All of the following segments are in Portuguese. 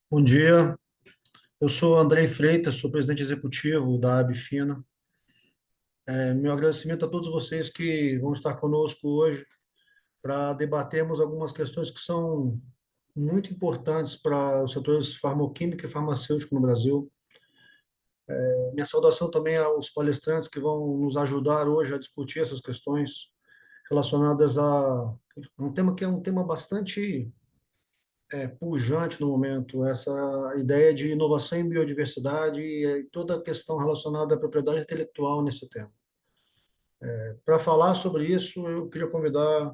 Bom dia, eu sou Andrei Freitas, sou presidente executivo da Abfina. Meu agradecimento a todos vocês que vão estar conosco hoje para debatermos algumas questões que são muito importantes para os setores farmacêutico e farmacêutico no Brasil. Minha saudação também aos palestrantes que vão nos ajudar hoje a discutir essas questões relacionadas a um tema que é um tema bastante pujante no momento, essa ideia de inovação em biodiversidade e toda a questão relacionada à propriedade intelectual nesse tema. Para falar sobre isso, eu queria convidar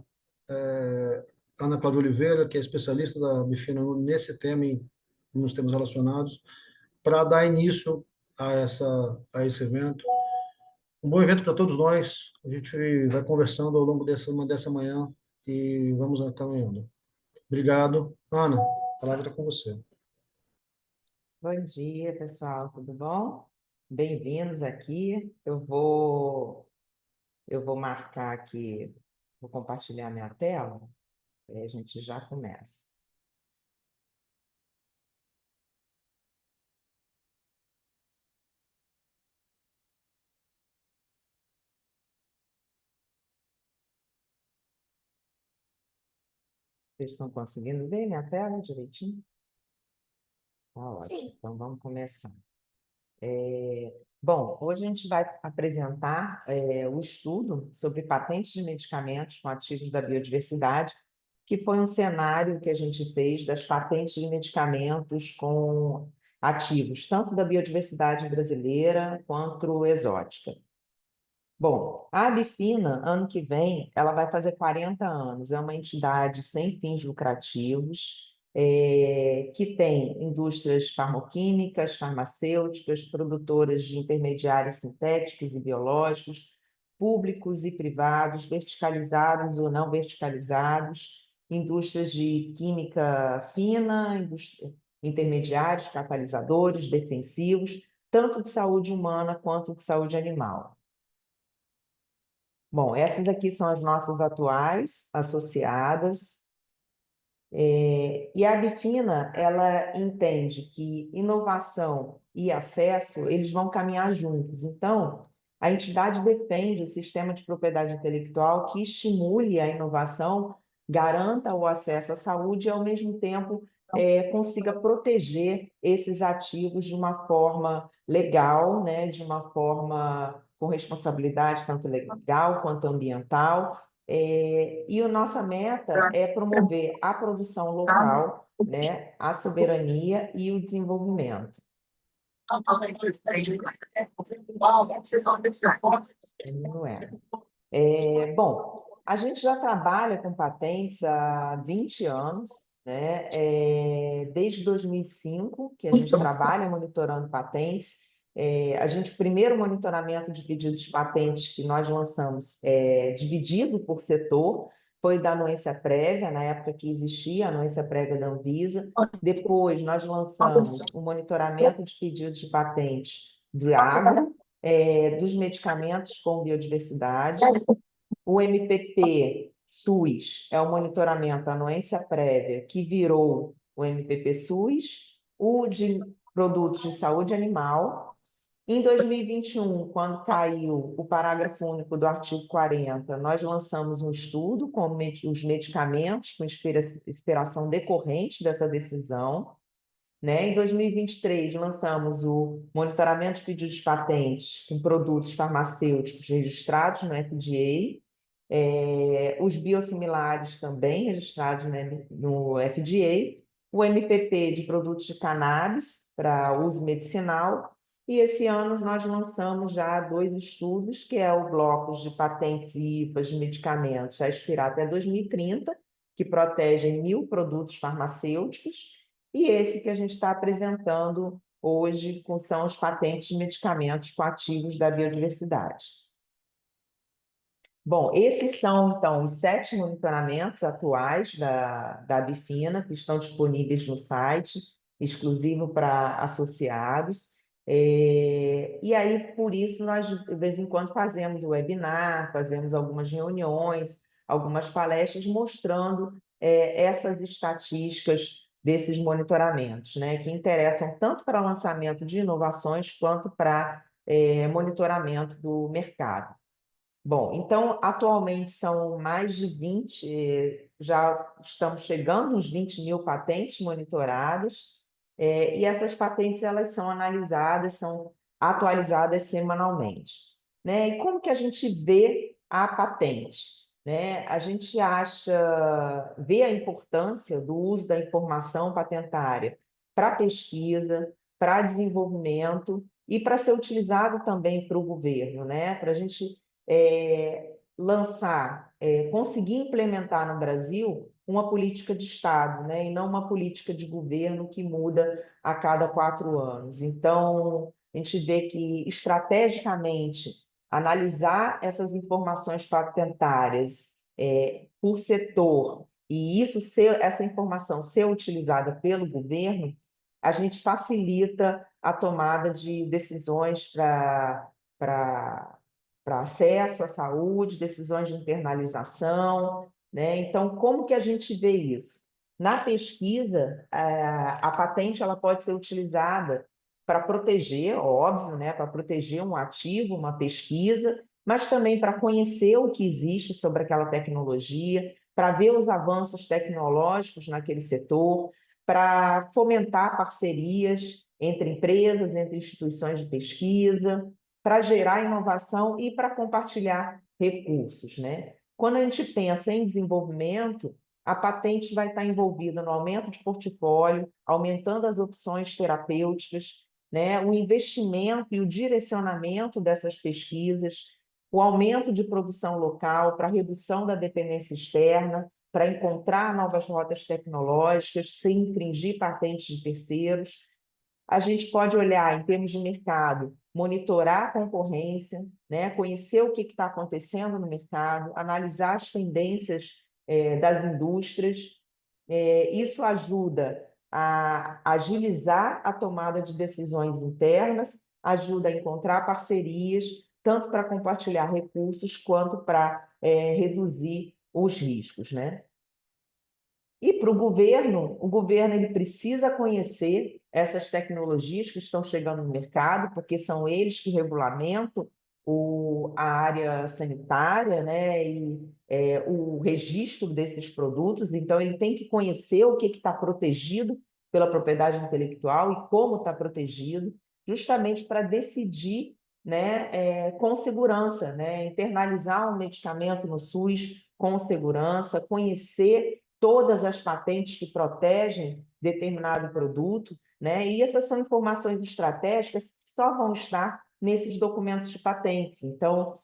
Ana Cláudia Oliveira, que é especialista da Bifina nesse tema e nos temas relacionados, para dar início a esse evento. Um bom evento para todos nós. A gente vai conversando ao longo dessa manhã e vamos caminhando. Obrigado. Ana, a palavra está com você. Bom dia, pessoal, tudo bom? Bem-vindos aqui. Eu vou marcar aqui, vou compartilhar minha tela, e a gente já começa. Vocês estão conseguindo ver minha tela direitinho? Tá ótimo. Sim. Então vamos começar. Bom, hoje a gente vai apresentar o estudo sobre patentes de medicamentos com ativos da biodiversidade, que foi um cenário que a gente fez das patentes de medicamentos com ativos tanto da biodiversidade brasileira quanto exótica. Bom, a Abfina, ano que vem, ela vai fazer 40 anos. É uma entidade sem fins lucrativos, que tem indústrias farmacêuticas, farmacêuticas, produtoras de intermediários sintéticos e biológicos, públicos e privados, verticalizados ou não verticalizados, indústrias de química fina, intermediários, catalisadores, defensivos, tanto de saúde humana quanto de saúde animal. Bom, essas aqui são as nossas atuais associadas. E a Abfina, ela entende que inovação e acesso, eles vão caminhar juntos. Então, a entidade defende o sistema de propriedade intelectual que estimule a inovação, garanta o acesso à saúde e, ao mesmo tempo, consiga proteger esses ativos de uma forma legal, né, de uma forma com responsabilidade tanto legal quanto ambiental, e a nossa meta é promover a produção local, né, a soberania e o desenvolvimento. Não é. Bom, a gente já trabalha com patentes há 20 anos, né? Desde 2005 que a gente trabalha monitorando patentes. O primeiro monitoramento de pedidos de patentes que nós lançamos, dividido por setor, foi da anuência prévia, na época que existia a anuência prévia da Anvisa. Depois, nós lançamos o monitoramento de pedidos de patente do agro, dos medicamentos com biodiversidade. O MPP SUS é o monitoramento anuência prévia, que virou o MPP SUS, o de produtos de saúde animal. Em 2021, quando caiu o parágrafo único do artigo 40, nós lançamos um estudo com os medicamentos com inspiração decorrente dessa decisão, né? Em 2023, lançamos o monitoramento de pedidos de patentes com produtos farmacêuticos registrados no FDA, os biosimilares também registrados, né, no FDA, o MPP de produtos de cannabis para uso medicinal, e esse ano nós lançamos já 2 estudos, que é o bloco de patentes e IPAs de medicamentos a expirar até 2030, que protegem 1.000 produtos farmacêuticos, e esse que a gente está apresentando hoje são os patentes de medicamentos com ativos da biodiversidade. Bom, esses são, então, os 7 monitoramentos atuais da Abfina, que estão disponíveis no site, exclusivo para associados. E aí, por isso, nós, de vez em quando, fazemos o webinar, fazemos algumas reuniões, algumas palestras, mostrando essas estatísticas desses monitoramentos, né, que interessam tanto para lançamento de inovações quanto para monitoramento do mercado. Bom, então, atualmente são mais de 20, já estamos chegando nos 20 mil patentes monitoradas, e essas patentes elas são analisadas, são atualizadas semanalmente, né? E como que a gente vê a patente, né? A gente vê a importância do uso da informação patentária para pesquisa, para desenvolvimento e para ser utilizado também para o governo, né? Para a gente conseguir implementar no Brasil uma política de Estado, né, e não uma política de governo que muda a cada 4 anos. Então, a gente vê que, estrategicamente, analisar essas informações patentárias por setor, e essa informação ser utilizada pelo governo, a gente facilita a tomada de decisões para acesso à saúde, decisões de internalização, né? Então, como que a gente vê isso? Na pesquisa, a patente ela pode ser utilizada para proteger, óbvio, né? Para proteger um ativo, uma pesquisa, mas também para conhecer o que existe sobre aquela tecnologia, para ver os avanços tecnológicos naquele setor, para fomentar parcerias entre empresas, entre instituições de pesquisa, para gerar inovação e para compartilhar recursos, né? Quando a gente pensa em desenvolvimento, a patente vai estar envolvida no aumento de portfólio, aumentando as opções terapêuticas, né? O investimento e o direcionamento dessas pesquisas, o aumento de produção local para redução da dependência externa, para encontrar novas rotas tecnológicas, sem infringir patentes de terceiros. A gente pode olhar em termos de mercado, monitorar a concorrência, né? Conhecer o que está acontecendo no mercado, analisar as tendências das indústrias. Isso ajuda a agilizar a tomada de decisões internas, ajuda a encontrar parcerias, tanto para compartilhar recursos quanto para reduzir os riscos, né? E para o governo ele precisa conhecer essas tecnologias que estão chegando no mercado, porque são eles que regulamentam a área sanitária, né, e o registro desses produtos. Então, ele tem que conhecer o que está protegido pela propriedade intelectual e como está protegido, justamente para decidir, né, com segurança, né, internalizar um medicamento no SUS com segurança, conhecer todas as patentes que protegem determinado produto, né? E essas são informações estratégicas que só vão estar nesses documentos de patentes. Então,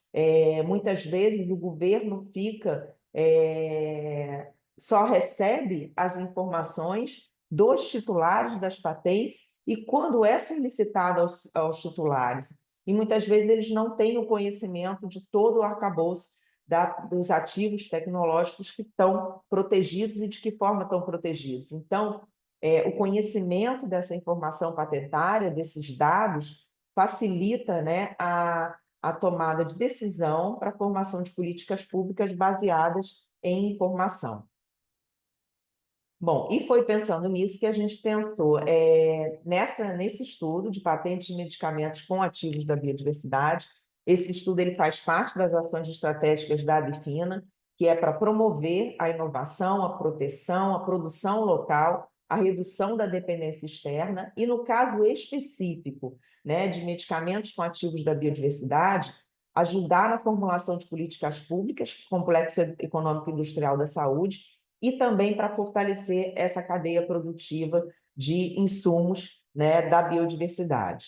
muitas vezes o governo só recebe as informações dos titulares das patentes e quando é solicitado aos titulares. E muitas vezes eles não têm o conhecimento de todo o arcabouço dos ativos tecnológicos que estão protegidos e de que forma estão protegidos. Então, o conhecimento dessa informação patentária, desses dados, facilita, né, a tomada de decisão para a formação de políticas públicas baseadas em informação. Bom, e foi pensando nisso que a gente pensou nesse estudo de patentes de medicamentos com ativos da biodiversidade. Esse estudo ele faz parte das ações estratégicas da Abifina, que é para promover a inovação, a proteção, a produção local, a redução da dependência externa e, no caso específico, né, de medicamentos com ativos da biodiversidade, ajudar na formulação de políticas públicas, complexo econômico industrial da saúde, e também para fortalecer essa cadeia produtiva de insumos, né, da biodiversidade.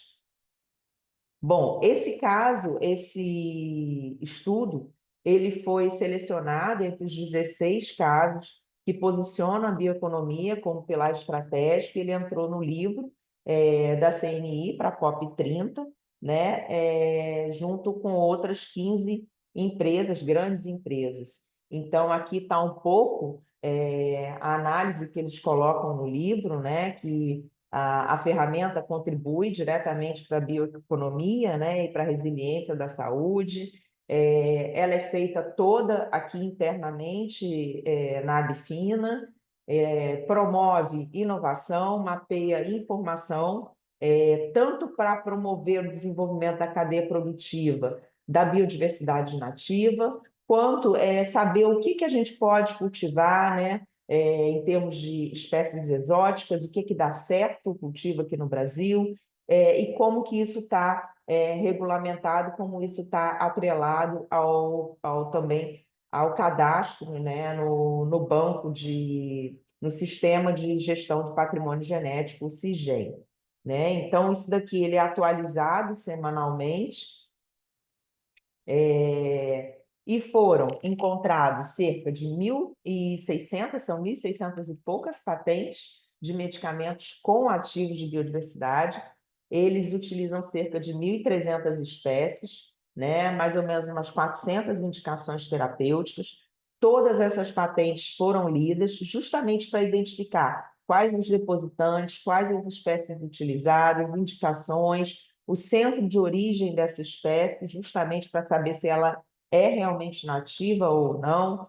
Bom, esse estudo, ele foi selecionado entre os 16 casos que posicionam a bioeconomia como pilar estratégico. Ele entrou no livro da CNI para a COP30, né, junto com outras 15 empresas, grandes empresas. Então, aqui está um pouco a análise que eles colocam no livro, né, que a ferramenta contribui diretamente para a bioeconomia, né, e para a resiliência da saúde. Ela é feita toda aqui internamente na Abifina, promove inovação, mapeia informação, tanto para promover o desenvolvimento da cadeia produtiva da biodiversidade nativa, quanto saber o que a gente pode cultivar, né, em termos de espécies exóticas, o que dá certo o cultivo aqui no Brasil, e como que isso está regulamentado, como isso está atrelado também ao cadastro, né, no banco no sistema de gestão de patrimônio genético, o SIGEN, né? Então, isso daqui ele é atualizado semanalmente, e foram encontrados cerca de 1.600, são 1.600 e poucas patentes de medicamentos com ativos de biodiversidade. Eles utilizam cerca de 1.300 espécies, né? Mais ou menos umas 400 indicações terapêuticas. Todas essas patentes foram lidas justamente para identificar quais os depositantes, quais as espécies utilizadas, indicações, o centro de origem dessa espécie, justamente para saber se ela é realmente nativa ou não,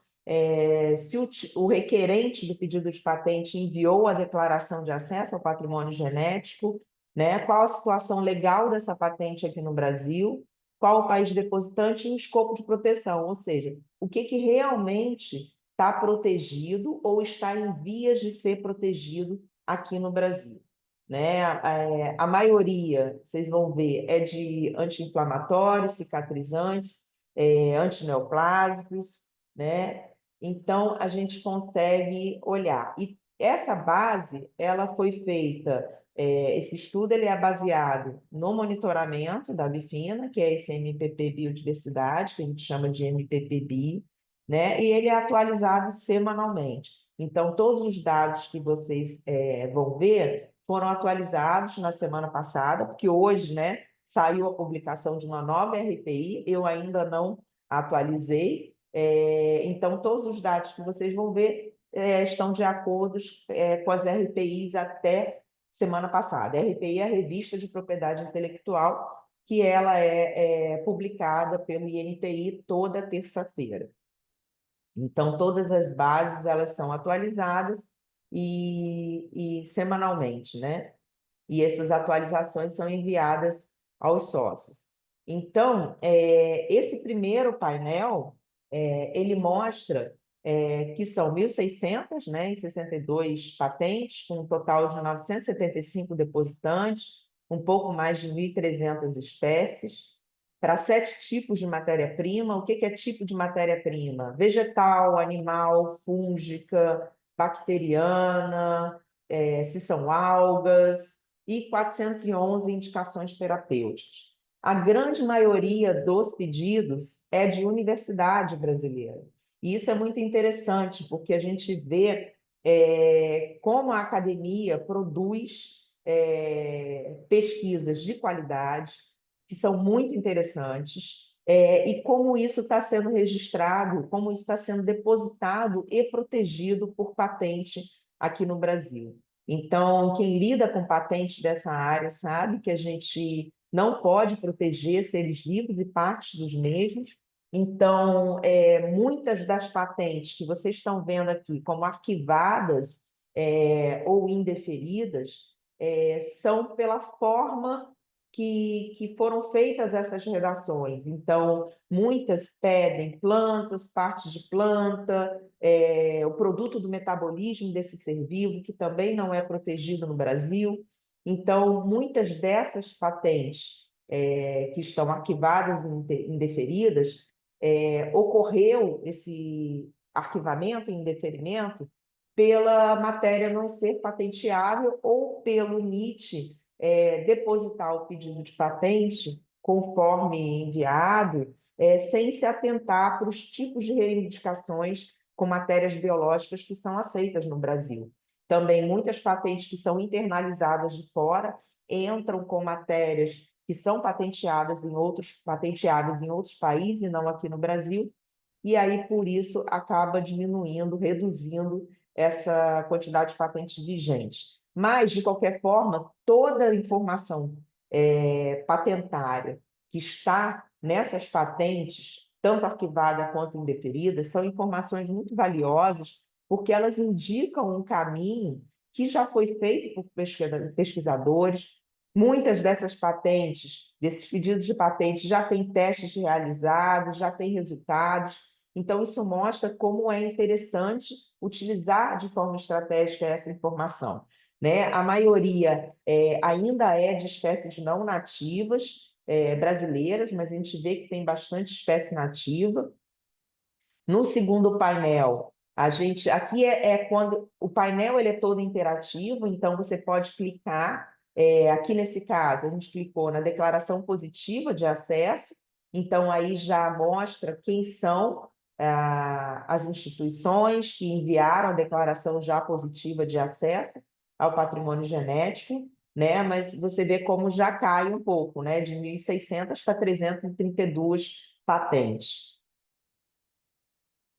se o requerente do pedido de patente enviou a declaração de acesso ao patrimônio genético, né? Qual a situação legal dessa patente aqui no Brasil, qual o país depositante e o escopo de proteção, ou seja, o que realmente está protegido ou está em vias de ser protegido aqui no Brasil, né? A maioria, vocês vão ver, é de anti-inflamatórios, cicatrizantes, antineoplásicos, né? Então, a gente consegue olhar. E essa base, ela foi feita, esse estudo ele é baseado no monitoramento da Bifina, que é esse MPP Biodiversidade, que a gente chama de MPP-Bi, né? E ele é atualizado semanalmente. Então, todos os dados que vocês vão ver foram atualizados na semana passada, porque hoje, né, saiu a publicação de uma nova RPI, eu ainda não atualizei, então todos os dados que vocês vão ver estão de acordo com as RPIs até semana passada. A RPI é a Revista de Propriedade Intelectual, que ela é publicada pelo INPI toda terça-feira. Então, todas as bases elas são atualizadas e semanalmente, né? E essas atualizações são enviadas aos sócios. Então, esse primeiro painel, ele mostra que são 1.600, né, e 62 patentes, com um total de 975 depositantes, um pouco mais de 1.300 espécies, para 7 tipos de matéria-prima. O que é tipo de matéria-prima? Vegetal, animal, fúngica, bacteriana, se são algas, e 411 indicações terapêuticas. A grande maioria dos pedidos é de universidade brasileira. E isso é muito interessante, porque a gente vê como a academia produz pesquisas de qualidade, que são muito interessantes, e como isso está sendo registrado, como isso está sendo depositado e protegido por patente aqui no Brasil. Então, quem lida com patentes dessa área sabe que a gente não pode proteger seres vivos e partes dos mesmos. Então, muitas das patentes que vocês estão vendo aqui como arquivadas ou indeferidas são pela forma que foram feitas essas redações. Então, muitas pedem plantas, partes de planta, o produto do metabolismo desse ser vivo, que também não é protegido no Brasil. Então, muitas dessas patentes que estão arquivadas e indeferidas, ocorreu esse arquivamento e indeferimento pela matéria não ser patenteável ou pelo NIT depositar o pedido de patente conforme enviado, sem se atentar para os tipos de reivindicações com matérias biológicas que são aceitas no Brasil. Também muitas patentes que são internalizadas de fora entram com matérias que são patenteadas em outros países e não aqui no Brasil, e aí, por isso, acaba diminuindo, reduzindo essa quantidade de patentes vigentes. Mas, de qualquer forma, toda a informação patentária que está nessas patentes, tanto arquivada quanto indeferida, são informações muito valiosas, porque elas indicam um caminho que já foi feito por pesquisadores. Muitas dessas patentes, desses pedidos de patente, já têm testes realizados, já têm resultados. Então, isso mostra como é interessante utilizar de forma estratégica essa informação, né? A maioria ainda é de espécies não nativas brasileiras, mas a gente vê que tem bastante espécie nativa. No segundo painel, aqui é quando o painel ele é todo interativo, então você pode clicar. Aqui nesse caso, a gente clicou na declaração positiva de acesso, então aí já mostra quem são as instituições que enviaram a declaração já positiva de acesso ao patrimônio genético, né? Mas você vê como já cai um pouco, né? De 1.600 para 332 patentes.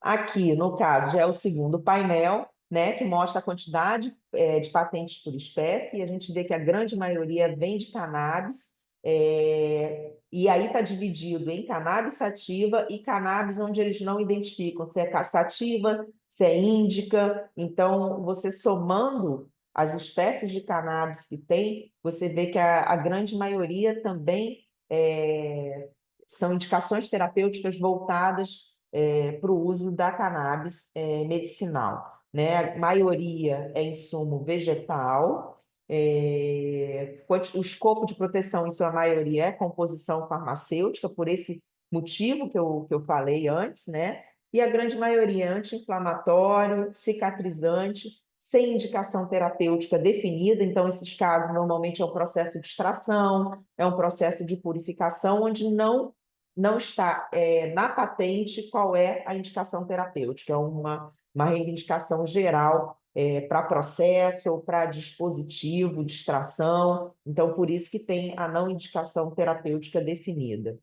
Aqui, no caso, já é o segundo painel, né, que mostra a quantidade de patentes por espécie, e a gente vê que a grande maioria vem de cannabis, e aí está dividido em cannabis sativa e cannabis onde eles não identificam se é sativa, se é índica. Então, você somando as espécies de cannabis que tem, você vê que a grande maioria também são indicações terapêuticas voltadas para o uso da cannabis medicinal, né? A maioria é insumo vegetal, o escopo de proteção, em sua maioria, é composição farmacêutica, por esse motivo que eu falei antes, né? E a grande maioria é anti-inflamatório, cicatrizante, sem indicação terapêutica definida. Então, esses casos normalmente é um processo de extração, é um processo de purificação, onde não está na patente qual é a indicação terapêutica, é uma reivindicação geral para processo ou para dispositivo de extração. Então, por isso que tem a não indicação terapêutica definida.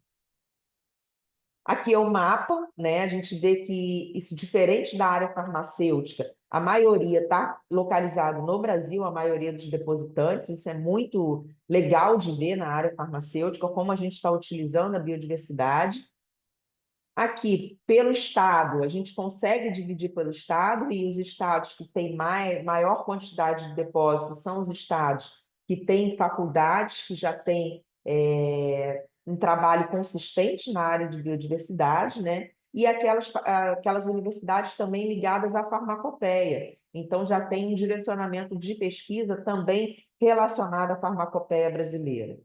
Aqui é o mapa, né? A gente vê que isso, diferente da área farmacêutica, a maioria está localizado no Brasil, a maioria dos depositantes. Isso é muito legal de ver na área farmacêutica, como a gente está utilizando a biodiversidade. Aqui, pelo estado, a gente consegue dividir pelo estado, e os estados que têm maior quantidade de depósitos são os estados que têm faculdades, que já têm um trabalho consistente na área de biodiversidade, né? E aquelas universidades também ligadas à farmacopeia. Então, já tem um direcionamento de pesquisa também relacionado à farmacopeia brasileira.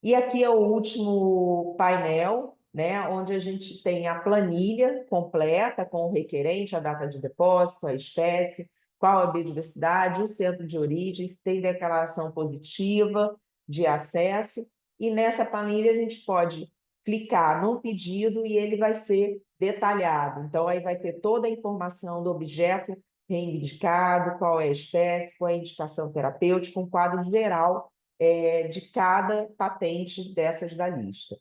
E aqui é o último painel, né, onde a gente tem a planilha completa com o requerente, a data de depósito, a espécie, qual a biodiversidade, o centro de origem, se tem declaração positiva de acesso. E nessa planilha a gente pode clicar no pedido e ele vai ser detalhado. Então, aí vai ter toda a informação do objeto reivindicado, qual é a espécie, qual é a indicação terapêutica, um quadro geral de cada patente dessas da lista.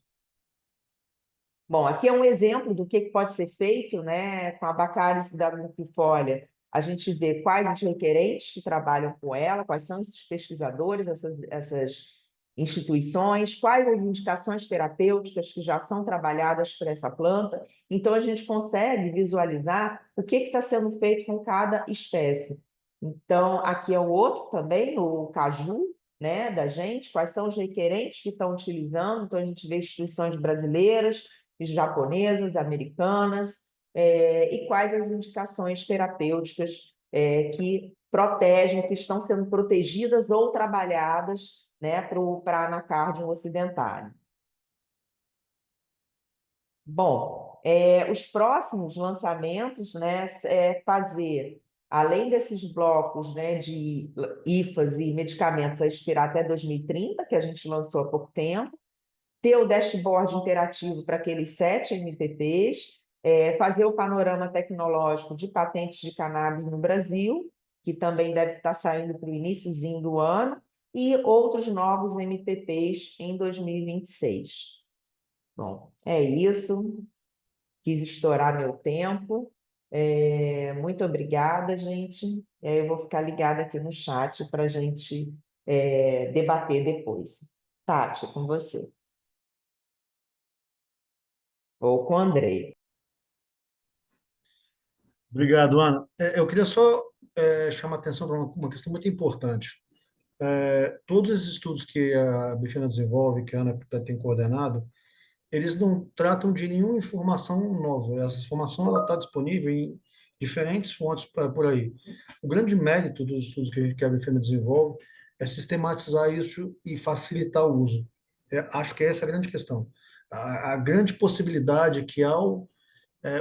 Bom, aqui é um exemplo do que pode ser feito, né, com a Bacáris da Muquifolia. A gente vê quais os requerentes que trabalham com ela, quais são esses pesquisadores, essas instituições, quais as indicações terapêuticas que já são trabalhadas por essa planta. Então, a gente consegue visualizar o que está sendo feito com cada espécie. Então, aqui é o outro também, o caju, né, da gente, quais são os requerentes que estão utilizando. Então, a gente vê instituições brasileiras, japonesas, americanas, e quais as indicações terapêuticas que protegem, que estão sendo protegidas ou trabalhadas, né, para a anacardium ocidentária. Bom, os próximos lançamentos, né, fazer, além desses blocos, né, de IFAs e medicamentos a expirar até 2030, que a gente lançou há pouco tempo, ter o dashboard interativo para aqueles 7 MPPs, fazer o panorama tecnológico de patentes de cannabis no Brasil, que também deve estar saindo para o iniciozinho do ano, e outros novos MPPs em 2026. Bom, é isso. Quis estourar meu tempo. Muito obrigada, gente. Eu vou ficar ligada aqui no chat para a gente debater depois. Tati, com você. Ou com o Andrei. Obrigado, Ana. Eu queria só chamar a atenção para uma questão muito importante. Todos esses estudos que a Bifina desenvolve, que a Ana tem coordenado, eles não tratam de nenhuma informação nova. Essa informação ela está disponível em diferentes fontes por aí. O grande mérito dos estudos que a Bifina desenvolve é sistematizar isso e facilitar o uso. Acho que essa é a grande questão. A grande possibilidade que ao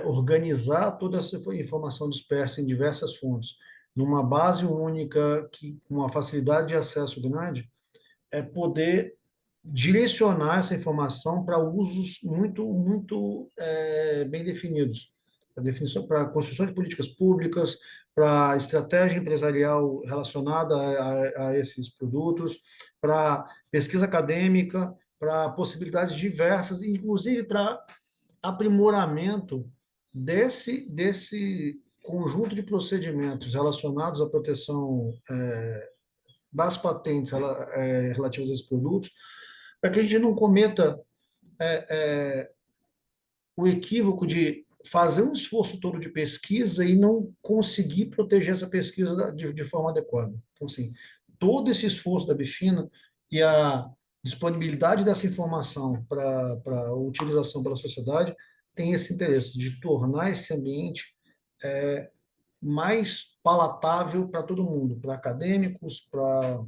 organizar toda essa informação dispersa em diversas fontes, numa base única, que com uma facilidade de acesso grande, é poder direcionar essa informação para usos muito bem definidos, para definição, para construção de políticas públicas, para estratégia empresarial relacionada a esses produtos, para pesquisa acadêmica, para possibilidades diversas, inclusive para aprimoramento desse conjunto de procedimentos relacionados à proteção das patentes relativas a esses produtos, para que a gente não cometa o equívoco de fazer um esforço todo de pesquisa e não conseguir proteger essa pesquisa de forma adequada. Então, assim, todo esse esforço da Bifina e a disponibilidade dessa informação para utilização pela sociedade tem esse interesse de tornar esse ambiente mais palatável para todo mundo, para acadêmicos, para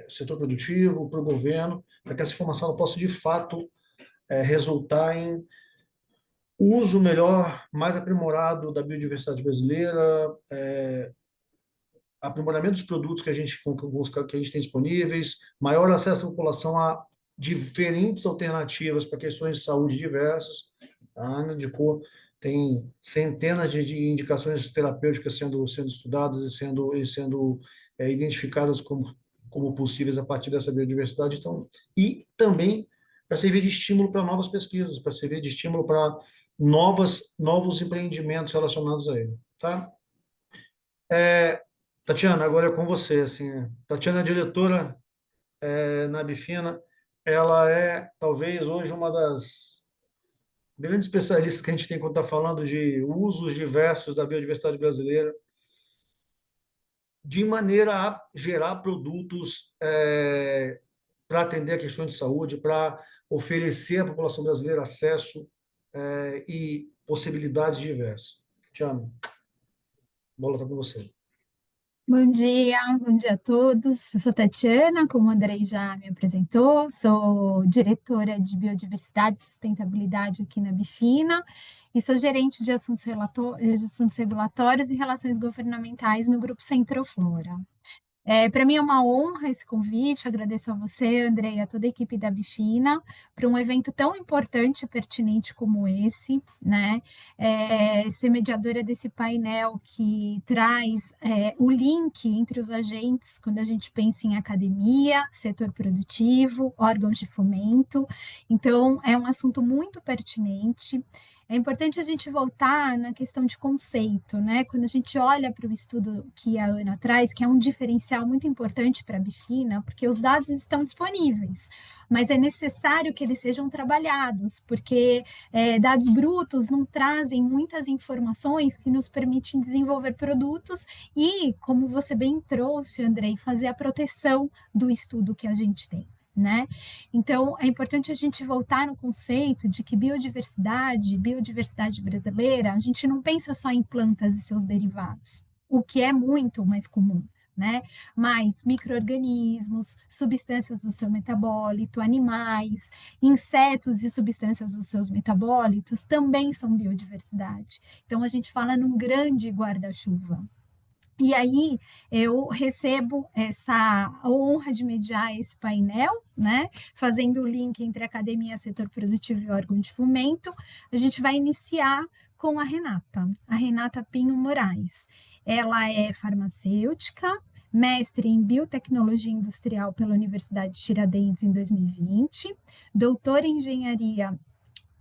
setor produtivo, para o governo, para que essa informação ela possa de fato resultar em uso melhor, mais aprimorado da biodiversidade brasileira, aprimoramento dos produtos que a gente tem disponíveis, maior acesso da população a diferentes alternativas para questões de saúde diversas. A Ana indicou, tem centenas de indicações terapêuticas sendo estudadas e sendo identificadas como possíveis a partir dessa biodiversidade. Então, e também para servir de estímulo para novas pesquisas, para servir de estímulo para novos empreendimentos relacionados a ele. Tá? Tatiana, agora é com você. Assim, Tatiana é diretora na Bifina. Ela é, talvez, hoje uma das grandes especialistas que a gente tem quando está falando de usos diversos da biodiversidade brasileira, de maneira a gerar produtos para atender a questões de saúde, para oferecer à população brasileira acesso e possibilidades diversas. Tatiana, a bola está com você. Bom dia a todos. Eu sou Tatiana, como o Andrei já me apresentou, sou diretora de Biodiversidade e Sustentabilidade aqui na Bifina e sou gerente de de assuntos regulatórios e relações governamentais no Grupo Centroflora. Para mim é uma honra esse convite, agradeço a você, Andrei, e a toda a equipe da Bifina, para um evento tão importante e pertinente como esse, né? Ser mediadora desse painel que traz o link entre os agentes quando a gente pensa em academia, setor produtivo, órgãos de fomento. Então, é um assunto muito pertinente. É importante a gente voltar na questão de conceito, né? Quando a gente olha para o estudo que a Ana traz, que é um diferencial muito importante para a Bifina, porque os dados estão disponíveis, mas é necessário que eles sejam trabalhados, porque dados brutos não trazem muitas informações que nos permitem desenvolver produtos e, como você bem trouxe, Andrei, fazer a proteção do estudo que a gente tem. Né? Então, é importante a gente voltar no conceito de que biodiversidade brasileira, a gente não pensa só em plantas e seus derivados, o que é muito mais comum, né? Mas micro-organismos, substâncias do seu metabólito, animais, insetos e substâncias dos seus metabólitos também são biodiversidade. Então, a gente fala num grande guarda-chuva. E aí eu recebo essa honra de mediar esse painel, né? Fazendo o link entre academia, setor produtivo e órgão de fomento. A gente vai iniciar com a Renata Pinho Moraes. Ela é farmacêutica, mestre em biotecnologia industrial pela Universidade de Tiradentes em 2020, doutora em engenharia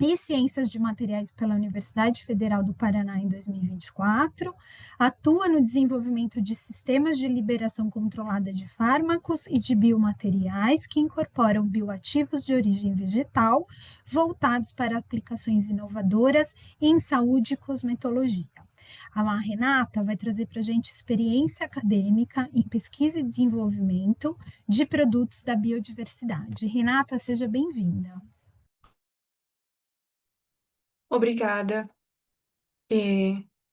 e Ciências de Materiais pela Universidade Federal do Paraná em 2024, atua no desenvolvimento de sistemas de liberação controlada de fármacos e de biomateriais que incorporam bioativos de origem vegetal, voltados para aplicações inovadoras em saúde e cosmetologia. A Renata vai trazer para a gente experiência acadêmica em pesquisa e desenvolvimento de produtos da biodiversidade. Renata, seja bem-vinda. Obrigada.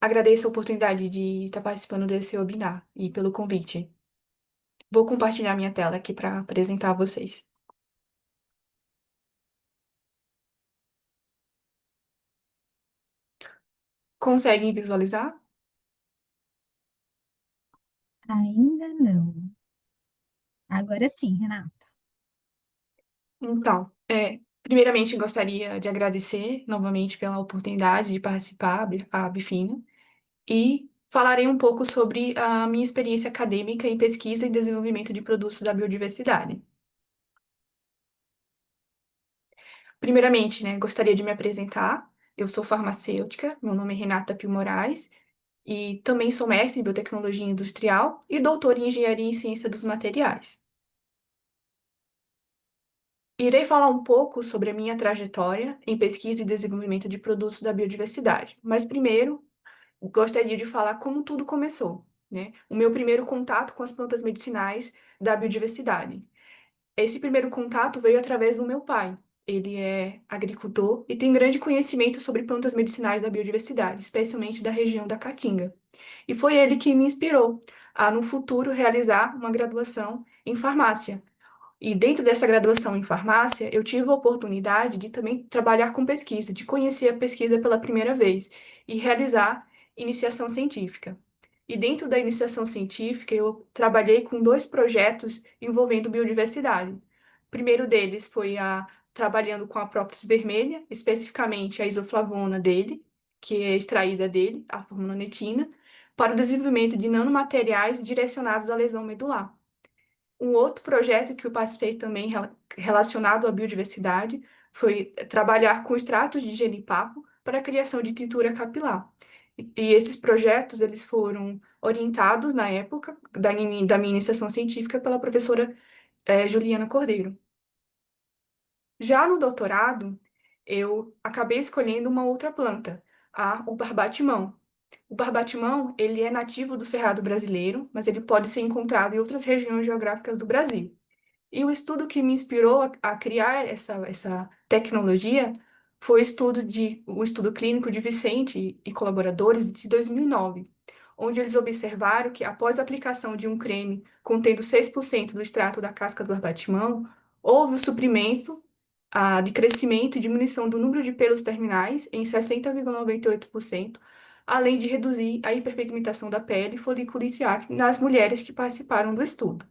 Agradeço a oportunidade de estar participando desse webinar e pelo convite. Vou compartilhar minha tela aqui para apresentar a vocês. Conseguem visualizar? Ainda não. Agora sim, Renata. Então, primeiramente gostaria de agradecer novamente pela oportunidade de participar à Bifina e falarei um pouco sobre a minha experiência acadêmica em pesquisa e desenvolvimento de produtos da biodiversidade. Primeiramente, né, gostaria de me apresentar. Eu sou farmacêutica, meu nome é Renata Pio Moraes e também sou mestre em biotecnologia industrial e doutora em engenharia em ciência dos materiais. Irei falar um pouco sobre a minha trajetória em pesquisa e desenvolvimento de produtos da biodiversidade, mas primeiro gostaria de falar como tudo começou, né? O meu primeiro contato com as plantas medicinais da biodiversidade. Esse primeiro contato veio através do meu pai. Ele é agricultor e tem grande conhecimento sobre plantas medicinais da biodiversidade, especialmente da região da Caatinga. E foi ele que me inspirou a, no futuro, realizar uma graduação em farmácia. E dentro dessa graduação em farmácia, eu tive a oportunidade de também trabalhar com pesquisa, de conhecer a pesquisa pela primeira vez e realizar iniciação científica. E dentro da iniciação científica, eu trabalhei com dois projetos envolvendo biodiversidade. O primeiro deles foi trabalhando com a própolis vermelha, especificamente a isoflavona dele, que é extraída dele, a formonetina, para o desenvolvimento de nanomateriais direcionados à lesão medular. Um outro projeto que eu participei também relacionado à biodiversidade foi trabalhar com extratos de genipapo para a criação de tintura capilar. E esses projetos eles foram orientados na época da minha iniciação científica pela professora Juliana Cordeiro. Já no doutorado, eu acabei escolhendo uma outra planta, o barbatimão. O barbatimão, ele é nativo do Cerrado brasileiro, mas ele pode ser encontrado em outras regiões geográficas do Brasil. E o estudo que me inspirou a criar essa tecnologia foi o estudo clínico de Vicente e colaboradores de 2009, onde eles observaram que após a aplicação de um creme contendo 6% do extrato da casca do barbatimão, houve o suprimento de crescimento e diminuição do número de pelos terminais em 60,98%, além de reduzir a hiperpigmentação da pele e foliculite acne nas mulheres que participaram do estudo.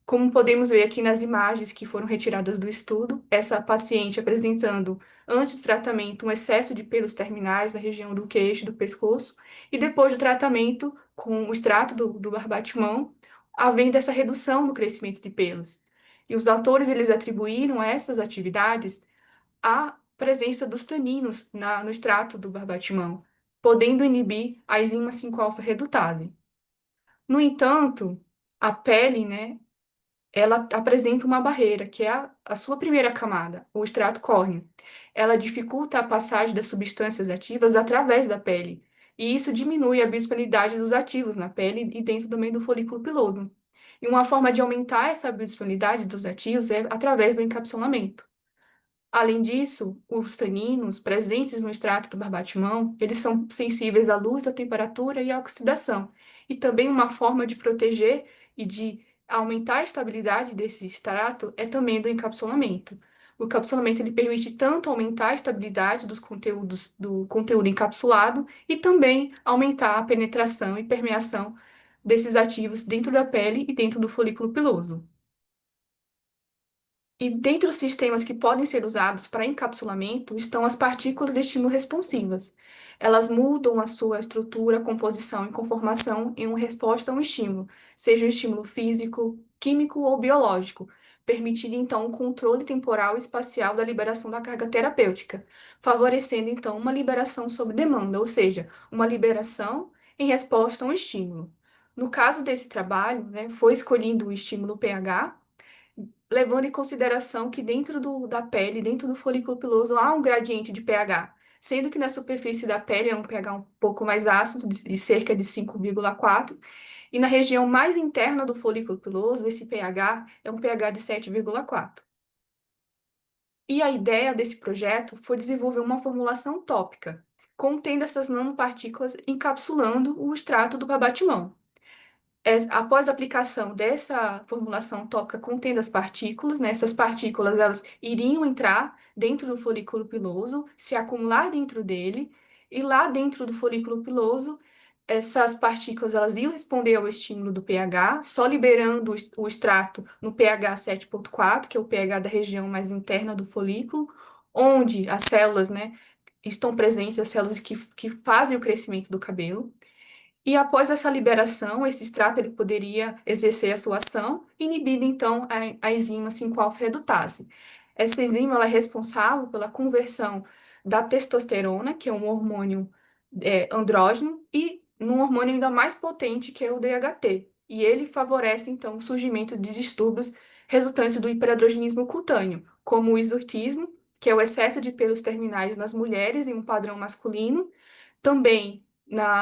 Como podemos ver aqui nas imagens que foram retiradas do estudo, essa paciente apresentando, antes do tratamento, um excesso de pelos terminais na região do queixo e do pescoço, e depois do tratamento com o extrato do barbatimão, havendo essa redução no crescimento de pelos. E os autores, eles atribuíram essas atividades à presença dos taninos no extrato do barbatimão, podendo inibir a enzima 5-alfa-redutase. No entanto, a pele, né, ela apresenta uma barreira, que é a sua primeira camada, o extrato córneo. Ela dificulta a passagem das substâncias ativas através da pele, e isso diminui a biodisponibilidade dos ativos na pele e dentro também do folículo piloso. E uma forma de aumentar essa biodisponibilidade dos ativos é através do encapsulamento. Além disso, os taninos presentes no extrato do barbatimão, eles são sensíveis à luz, à temperatura e à oxidação. E também uma forma de proteger e de aumentar a estabilidade desse extrato é também do encapsulamento. O encapsulamento ele permite tanto aumentar a estabilidade dos conteúdos do conteúdo encapsulado e também aumentar a penetração e permeação desses ativos dentro da pele e dentro do folículo piloso. E dentre os sistemas que podem ser usados para encapsulamento estão as partículas de estímulo responsivas. Elas mudam a sua estrutura, composição e conformação em uma resposta a um estímulo, seja um estímulo físico, químico ou biológico, permitindo então um controle temporal e espacial da liberação da carga terapêutica, favorecendo então uma liberação sob demanda, ou seja, uma liberação em resposta a um estímulo. No caso desse trabalho, né, foi escolhido o estímulo pH, levando em consideração que dentro da pele, dentro do folículo piloso, há um gradiente de pH, sendo que na superfície da pele é um pH um pouco mais ácido, de cerca de 5,4, e na região mais interna do folículo piloso, esse pH é um pH de 7,4. E a ideia desse projeto foi desenvolver uma formulação tópica, contendo essas nanopartículas encapsulando o extrato do babatimão. Após a aplicação dessa formulação tópica contendo as partículas, né, essas partículas elas iriam entrar dentro do folículo piloso, se acumular dentro dele, e lá dentro do folículo piloso, essas partículas elas iam responder ao estímulo do pH, só liberando o extrato no pH 7,4, que é o pH da região mais interna do folículo, onde as células, né, estão presentes, as células que fazem o crescimento do cabelo. E após essa liberação, esse extrato ele poderia exercer a sua ação, inibindo então a enzima 5-alfa-redutase. Essa enzima ela é responsável pela conversão da testosterona, que é um hormônio andrógeno, e num hormônio ainda mais potente, que é o DHT. E ele favorece então o surgimento de distúrbios resultantes do hiperandrogenismo cutâneo, como o hirsutismo, que é o excesso de pelos terminais nas mulheres em um padrão masculino, também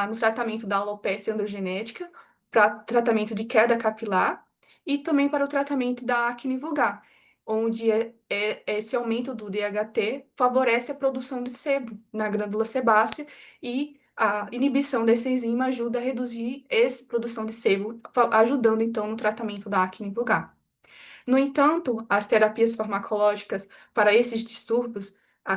no tratamento da alopecia androgenética, para tratamento de queda capilar e também para o tratamento da acne vulgar, onde esse aumento do DHT favorece a produção de sebo na glândula sebácea e a inibição dessa enzima ajuda a reduzir essa produção de sebo, ajudando então no tratamento da acne vulgar. No entanto, as terapias farmacológicas para esses distúrbios,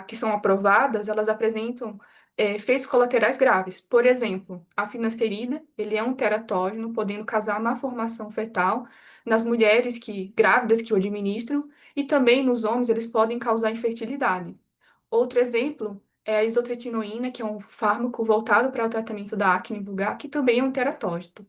que são aprovadas, elas apresentam efeitos colaterais graves. Por exemplo, a finasterida, ele é um teratógeno, podendo causar má formação fetal nas mulheres grávidas que o administram, e também nos homens eles podem causar infertilidade. Outro exemplo é a isotretinoína, que é um fármaco voltado para o tratamento da acne vulgar, que também é um teratógeno.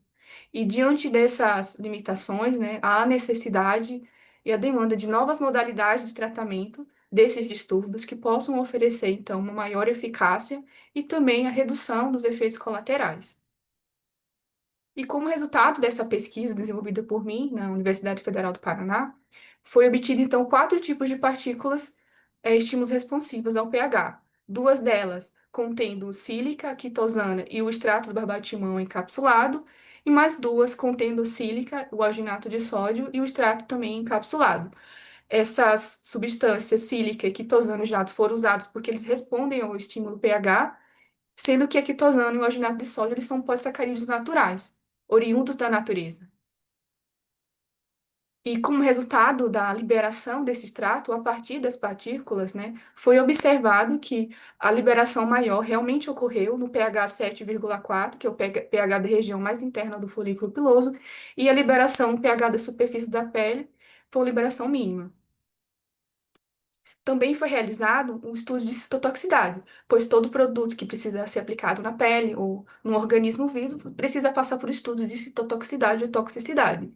E diante dessas limitações, né, há a necessidade e a demanda de novas modalidades de tratamento desses distúrbios que possam oferecer, então, uma maior eficácia e também a redução dos efeitos colaterais. E como resultado dessa pesquisa desenvolvida por mim na Universidade Federal do Paraná, foi obtido, então, 4 tipos de partículas estímulos responsivas ao pH. Duas delas contendo sílica, a quitosana e o extrato do barbatimão encapsulado, e mais duas contendo sílica, o alginato de sódio e o extrato também encapsulado. Essas substâncias sílica e quitosana e alginato foram usados porque eles respondem ao estímulo pH, sendo que a quitosana e o alginato de sódio eles são polissacarídeos naturais, oriundos da natureza. E como resultado da liberação desse extrato, a partir das partículas, né, foi observado que a liberação maior realmente ocorreu no pH 7,4, que é o pH da região mais interna do folículo piloso, e a liberação no pH da superfície da pele foi uma liberação mínima. Também foi realizado um estudo de citotoxicidade, pois todo produto que precisa ser aplicado na pele ou no organismo vivo precisa passar por estudos de citotoxicidade e toxicidade.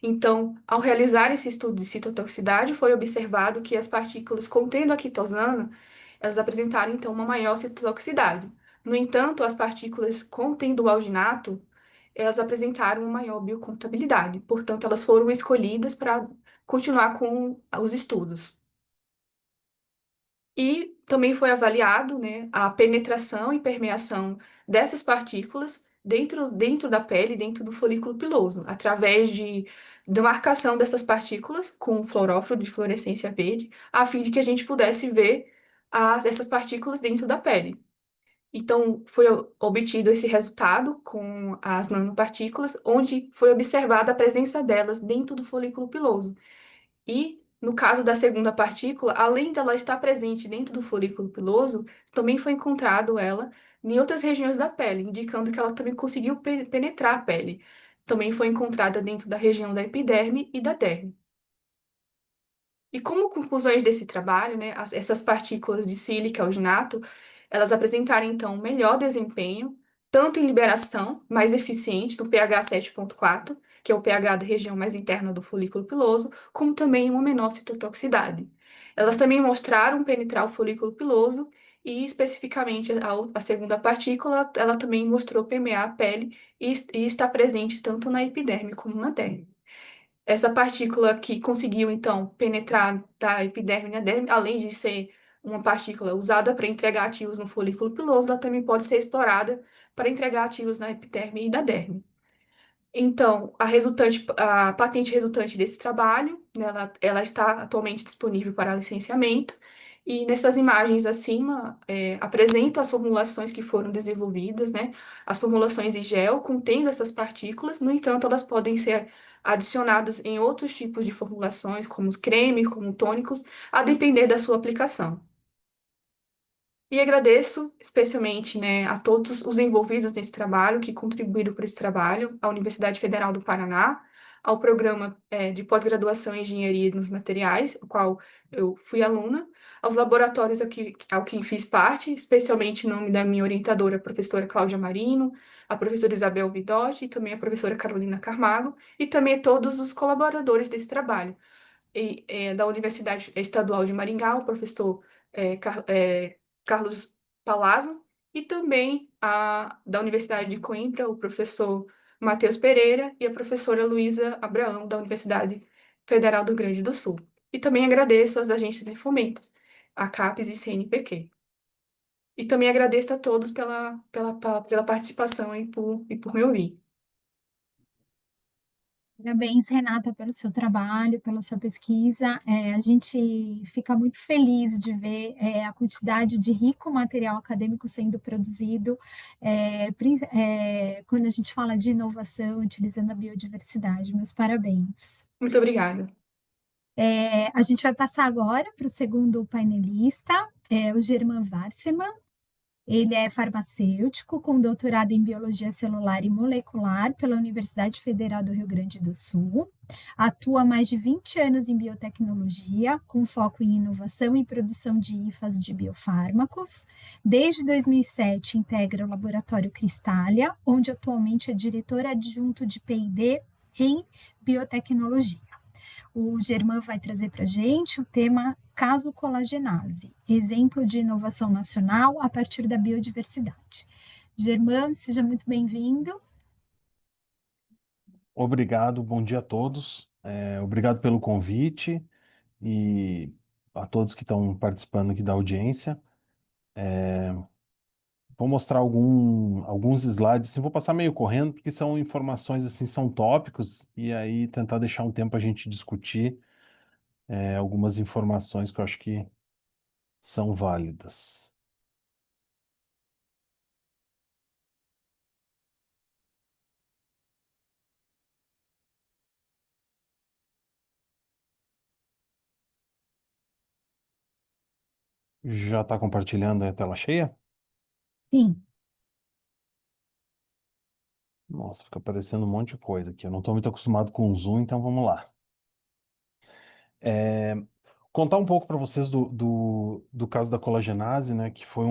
Então, ao realizar esse estudo de citotoxicidade, foi observado que as partículas contendo a quitosana, elas apresentaram então uma maior citotoxicidade. No entanto, as partículas contendo o alginato, elas apresentaram uma maior biocompatibilidade. Portanto, elas foram escolhidas para continuar com os estudos. E também foi avaliado, né, a penetração e permeação dessas partículas dentro da pele, dentro do folículo piloso, através da marcação dessas partículas com fluoróforo de fluorescência verde, a fim de que a gente pudesse ver essas partículas dentro da pele. Então, foi obtido esse resultado com as nanopartículas, onde foi observada a presença delas dentro do folículo piloso. E, no caso da segunda partícula, além dela estar presente dentro do folículo piloso, também foi encontrado ela em outras regiões da pele, indicando que ela também conseguiu penetrar a pele. Também foi encontrada dentro da região da epiderme e da derme. E como conclusões desse trabalho, né, essas partículas de sílica alginato, elas apresentaram então um melhor desempenho, tanto em liberação, mais eficiente, no pH 7,4, que é o pH da região mais interna do folículo piloso, como também uma menor citotoxicidade. Elas também mostraram penetrar o folículo piloso e, especificamente, a segunda partícula, ela também mostrou permear a pele e está presente tanto na epiderme como na derme. Essa partícula que conseguiu, então, penetrar da epiderme na derme, além de ser uma partícula usada para entregar ativos no folículo piloso, ela também pode ser explorada para entregar ativos na epiderme e da derme. Então, a patente resultante desse trabalho, né, ela está atualmente disponível para licenciamento, e nessas imagens acima, apresento as formulações que foram desenvolvidas, né, as formulações em gel contendo essas partículas. No entanto, elas podem ser adicionadas em outros tipos de formulações, como os cremes, como tônicos, a depender da sua aplicação. E agradeço especialmente, né, a todos os envolvidos nesse trabalho, que contribuíram para esse trabalho, à Universidade Federal do Paraná, ao programa, de pós-graduação em Engenharia nos Materiais, o qual eu fui aluna, aos laboratórios ao que fiz parte, especialmente em nome da minha orientadora, a professora Cláudia Marino, a professora Isabel Vidotti e também a professora Carolina Carmago, e também a todos os colaboradores desse trabalho da Universidade Estadual de Maringá, o professor Carlos Palazzo, e também da Universidade de Coimbra, o professor Matheus Pereira e a professora Luísa Abraão, da Universidade Federal do Rio Grande do Sul. E também agradeço às agências de fomentos, a CAPES e CNPq. E também agradeço a todos pela participação e por me ouvir. Parabéns, Renata, pelo seu trabalho, pela sua pesquisa. A gente fica muito feliz de ver a quantidade de rico material acadêmico sendo produzido, quando a gente fala de inovação utilizando a biodiversidade. Meus parabéns. Muito obrigada. A gente vai passar agora para o segundo painelista, o Germán Varseman. Ele é farmacêutico com doutorado em biologia celular e molecular pela Universidade Federal do Rio Grande do Sul. Atua há mais de 20 anos em biotecnologia, com foco em inovação e produção de IFAs de biofármacos. Desde 2007, integra o Laboratório Cristália, onde atualmente é diretor adjunto de P&D em biotecnologia. O Germán vai trazer para a gente o tema caso colagenase, exemplo de inovação nacional a partir da biodiversidade. Germán, seja muito bem-vindo. Obrigado, bom dia a todos. Obrigado pelo convite e a todos que estão participando aqui da audiência. Vou mostrar alguns slides, assim, vou passar meio correndo, porque são informações, assim, são tópicos, e aí tentar deixar um tempo a gente discutir algumas informações que eu acho que são válidas. Já está compartilhando a tela cheia? Sim. Nossa, fica aparecendo um monte de coisa aqui. Eu não estou muito acostumado com o Zoom, então vamos lá. Contar um pouco para vocês do caso da colagenase, né, que foi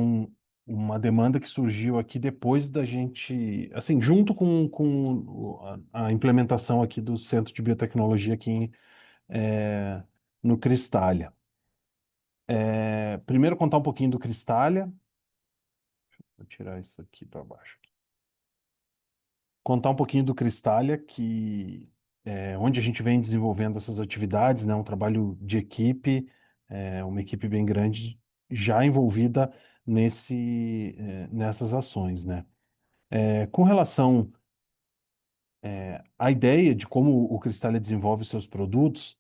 uma demanda que surgiu aqui depois da gente, assim, junto com a implementação aqui do Centro de Biotecnologia aqui no Cristália. Primeiro contar um pouquinho do Cristália. Vou tirar isso aqui para baixo. Contar um pouquinho do Cristália, que onde a gente vem desenvolvendo essas atividades, né? Um trabalho de equipe, uma equipe bem grande, já envolvida nessas ações, né? Com relação à ideia de como o Cristália desenvolve os seus produtos,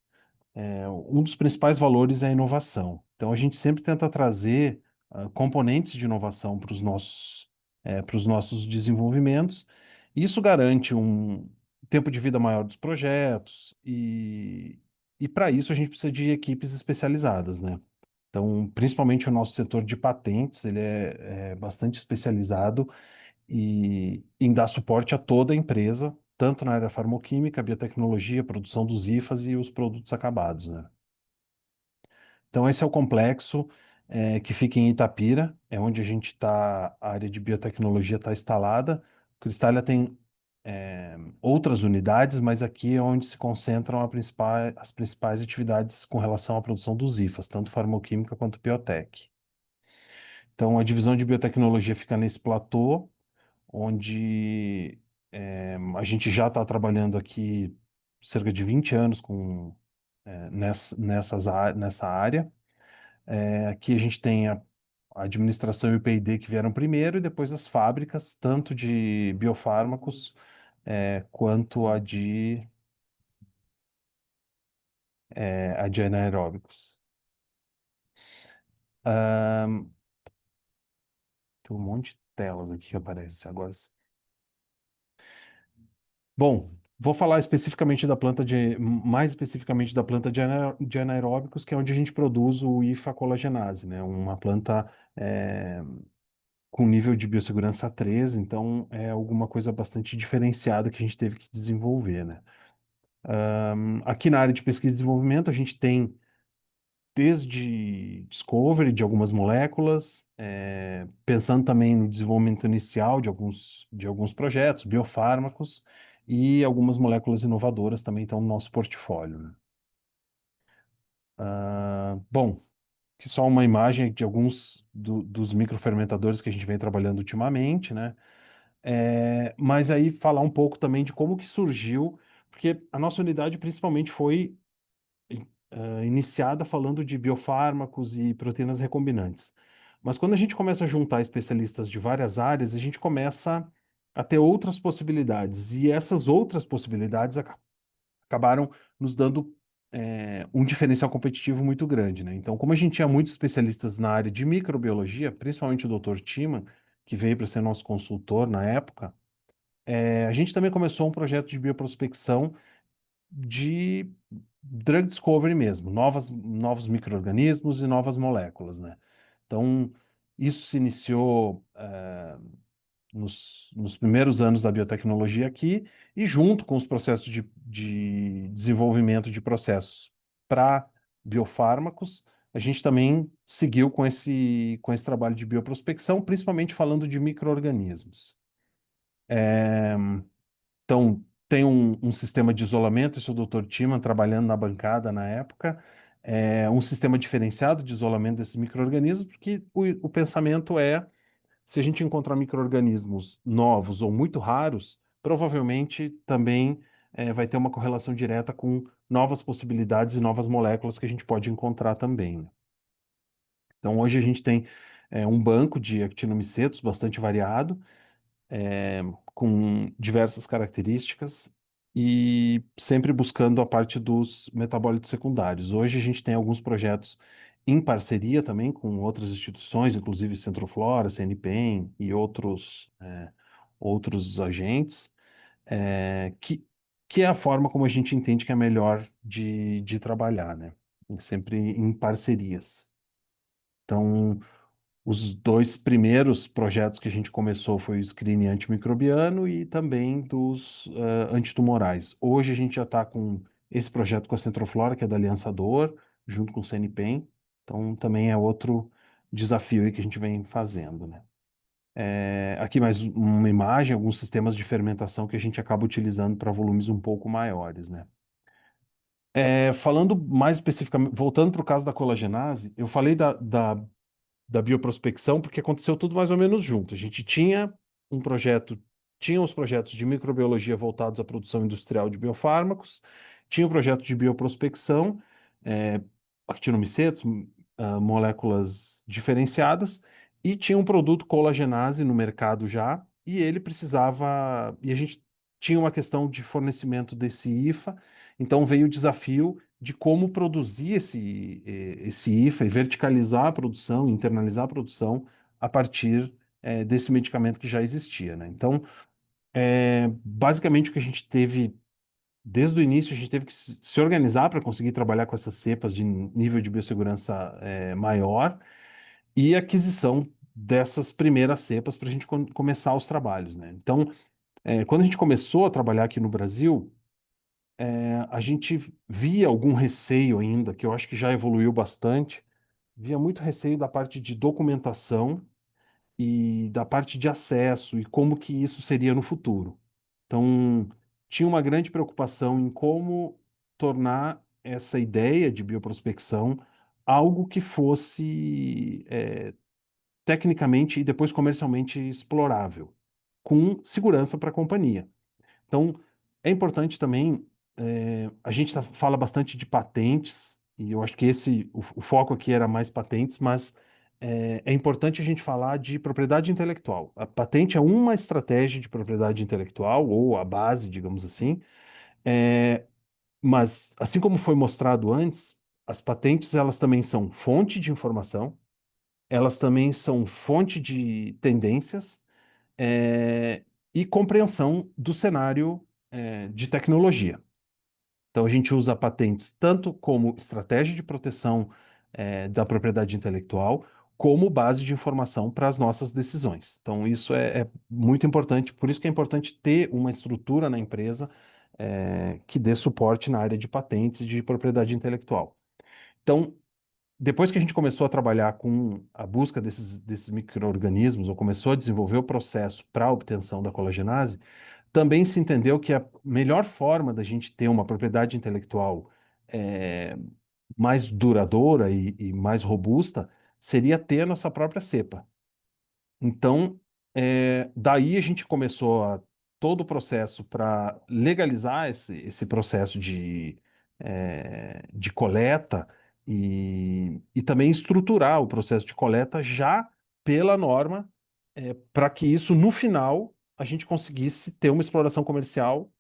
um dos principais valores é a inovação. Então, a gente sempre tenta trazer componentes de inovação para os nossos desenvolvimentos. Isso garante um tempo de vida maior dos projetos e para isso a gente precisa de equipes especializadas, né? Então, principalmente o nosso setor de patentes, ele é bastante especializado em dar suporte a toda a empresa, tanto na área farmacêutica, biotecnologia, produção dos IFAs e os produtos acabados, né? Então, esse é o complexo que fica em Itapira, é onde a área de biotecnologia está instalada. O Cristália tem outras unidades, mas aqui é onde se concentram as principais atividades com relação à produção dos IFAs, tanto farmacêutica quanto biotech. Então, a divisão de biotecnologia fica nesse platô, onde a gente já está trabalhando aqui cerca de 20 anos nessa área. Aqui a gente tem a administração e o P&D que vieram primeiro, e depois as fábricas, tanto de biofármacos, quanto a de anaeróbicos. Ahn, Tem um monte de telas aqui que aparece agora. Bom, vou falar especificamente mais especificamente da planta de anaeróbicos, que é onde a gente produz o IFA-colagenase, né? Uma planta com nível de biossegurança 3, então é alguma coisa bastante diferenciada que a gente teve que desenvolver, né? Aqui na área de pesquisa e desenvolvimento, a gente tem desde discovery de algumas moléculas, pensando também no desenvolvimento inicial de alguns projetos, biofármacos, e algumas moléculas inovadoras também estão no nosso portfólio, né? Bom, que só uma imagem de alguns dos microfermentadores que a gente vem trabalhando ultimamente, né? Mas aí falar um pouco também de como que surgiu, porque a nossa unidade principalmente foi iniciada falando de biofármacos e proteínas recombinantes. Mas quando a gente começa a juntar especialistas de várias áreas, a gente começa a ter outras possibilidades. E essas outras possibilidades acabaram nos dando um diferencial competitivo muito grande, né? Então, como a gente tinha muitos especialistas na área de microbiologia, principalmente o Dr. Timan, que veio para ser nosso consultor na época, a gente também começou um projeto de bioprospecção de drug discovery mesmo, novos micro-organismos e novas moléculas, né? Então, isso se iniciou nos primeiros anos da biotecnologia aqui, e junto com os processos de desenvolvimento de processos para biofármacos, a gente também seguiu com esse trabalho de bioprospecção, principalmente falando de micro-organismos. Então, tem um sistema de isolamento, esse é o Dr. Timan trabalhando na bancada na época, um sistema diferenciado de isolamento desses micro-organismos, porque o pensamento se a gente encontrar micro-organismos novos ou muito raros, provavelmente também vai ter uma correlação direta com novas possibilidades e novas moléculas que a gente pode encontrar também, né? Então, hoje a gente tem um banco de actinomicetos bastante variado, com diversas características e sempre buscando a parte dos metabólitos secundários. Hoje a gente tem alguns projetos em parceria também com outras instituições, inclusive Centroflora, CNPq e outros agentes, que é a forma como a gente entende que é melhor de trabalhar, né? Sempre em parcerias. Então, os dois primeiros projetos que a gente começou foi o screening antimicrobiano e também dos antitumorais. Hoje a gente já está com esse projeto com a Centroflora, que é da Aliança Dor, junto com o CNPq. Então também é outro desafio aí que a gente vem fazendo, né? Aqui mais uma imagem, alguns sistemas de fermentação que a gente acaba utilizando para volumes um pouco maiores, né? Falando mais especificamente, voltando para o caso da colagenase, eu falei da bioprospecção, porque aconteceu tudo mais ou menos junto. A gente tinha os projetos de microbiologia voltados à produção industrial de biofármacos, tinha o projeto de bioprospecção, é, actinomicetos, moléculas diferenciadas, e tinha um produto colagenase no mercado já, e a gente tinha uma questão de fornecimento desse IFA, então veio o desafio de como produzir esse IFA e verticalizar a produção, internalizar a produção a partir desse medicamento que já existia, né? Então, basicamente o que a gente teve, desde o início, a gente teve que se organizar para conseguir trabalhar com essas cepas de nível de biossegurança maior, e aquisição dessas primeiras cepas para a gente começar os trabalhos, né? Então, quando a gente começou a trabalhar aqui no Brasil, a gente via algum receio ainda, que eu acho que já evoluiu bastante, via muito receio da parte de documentação e da parte de acesso e como que isso seria no futuro. Então, tinha uma grande preocupação em como tornar essa ideia de bioprospecção algo que fosse tecnicamente e depois comercialmente explorável, com segurança para a companhia. Então, é importante também, a gente fala bastante de patentes e eu acho que o foco aqui era mais patentes, mas é importante a gente falar de propriedade intelectual. A patente é uma estratégia de propriedade intelectual, ou a base, digamos assim, é, mas, assim como foi mostrado antes, as patentes elas também são fonte de informação, elas também são fonte de tendências, e compreensão do cenário, de tecnologia. Então, a gente usa patentes tanto como estratégia de proteção, da propriedade intelectual, como base de informação para as nossas decisões. Então, isso é muito importante, por isso que é importante ter uma estrutura na empresa, que dê suporte na área de patentes e de propriedade intelectual. Então, depois que a gente começou a trabalhar com a busca desses micro-organismos, ou começou a desenvolver o processo para a obtenção da colagenase, também se entendeu que a melhor forma da gente ter uma propriedade intelectual eh, mais duradoura e mais robusta seria ter a nossa própria cepa. Então, daí a gente começou todo o processo para legalizar esse processo de coleta e também estruturar o processo de coleta já pela norma, para que isso, no final, a gente conseguisse ter uma exploração comercial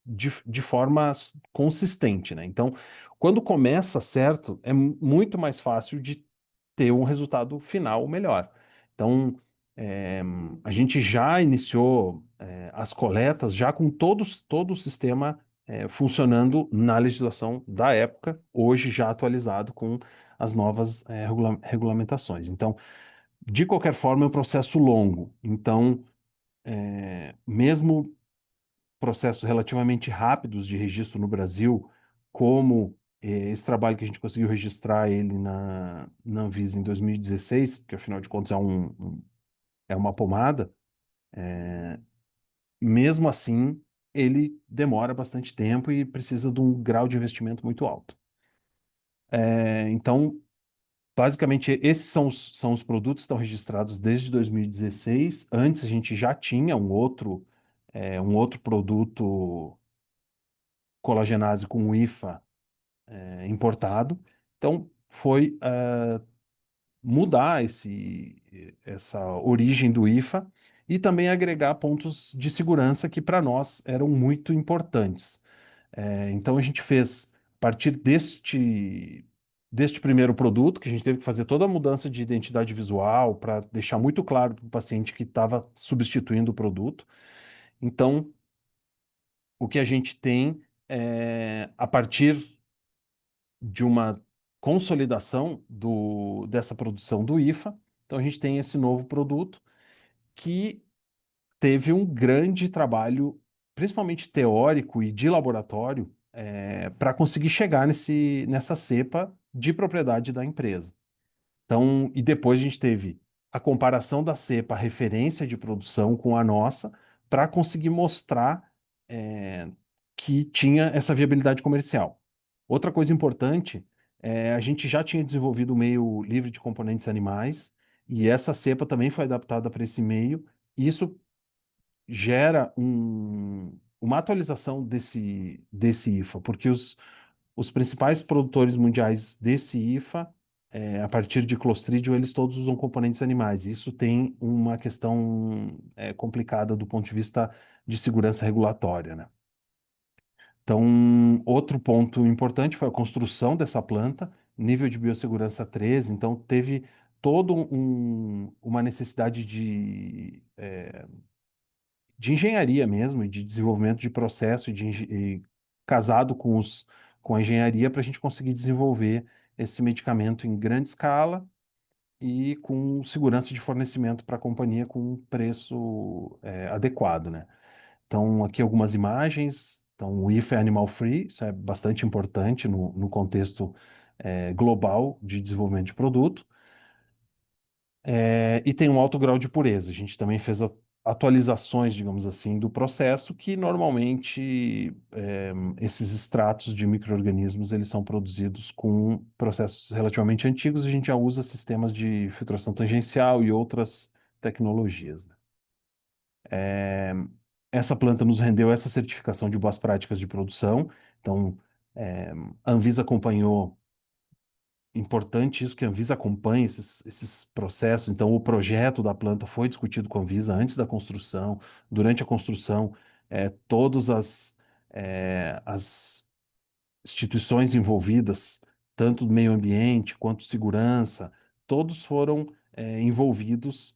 de forma consistente, né? Então, quando começa certo, é muito mais fácil de ter um resultado final melhor. Então, é, a gente já iniciou, as coletas já com todo o sistema, funcionando na legislação da época, hoje já atualizado com as novas, regulamentações. Então, de qualquer forma, é um processo longo. Então, mesmo processos relativamente rápidos de registro no Brasil, como esse trabalho que a gente conseguiu registrar ele na Anvisa em 2016, que afinal de contas é uma pomada, mesmo assim ele demora bastante tempo e precisa de um grau de investimento muito alto. Então, basicamente, esses são os produtos que estão registrados desde 2016. Antes a gente já tinha um outro produto colagenase com IFA, importado. Então, foi mudar essa origem do IFA e também agregar pontos de segurança que para nós eram muito importantes. Então, a gente fez, a partir deste primeiro produto, que a gente teve que fazer toda a mudança de identidade visual para deixar muito claro para o paciente que estava substituindo o produto. Então, o que a gente tem a partir de uma consolidação dessa produção do IFA. Então, a gente tem esse novo produto que teve um grande trabalho, principalmente teórico e de laboratório, para conseguir chegar nessa cepa de propriedade da empresa. Então, e depois a gente teve a comparação da cepa, a referência de produção com a nossa, para conseguir mostrar que tinha essa viabilidade comercial. Outra coisa importante a gente já tinha desenvolvido o meio livre de componentes animais, e essa cepa também foi adaptada para esse meio, e isso gera uma atualização desse IFA, porque os principais produtores mundiais desse IFA, a partir de Clostridium, eles todos usam componentes animais. Isso tem uma questão complicada do ponto de vista de segurança regulatória, né? Então, outro ponto importante foi a construção dessa planta, nível de biossegurança 13, então teve todo uma necessidade de engenharia mesmo, e de desenvolvimento de processo, e casado com a engenharia para a gente conseguir desenvolver esse medicamento em grande escala e com segurança de fornecimento para a companhia com um preço adequado, né? Então, aqui algumas imagens. Então, o IFA é animal free, isso é bastante importante no contexto global de desenvolvimento de produto. E tem um alto grau de pureza. A gente também fez atualizações, digamos assim, do processo, que normalmente esses extratos de micro-organismos eles são produzidos com processos relativamente antigos. A gente já usa sistemas de filtração tangencial e outras tecnologias, né? Essa planta nos rendeu essa certificação de boas práticas de produção. Então, A Anvisa acompanhou, importante isso, que a Anvisa acompanhe esses processos. Então, o projeto da planta foi discutido com a Anvisa antes da construção, durante a construção, todas as instituições envolvidas, tanto do meio ambiente quanto segurança, todos foram envolvidos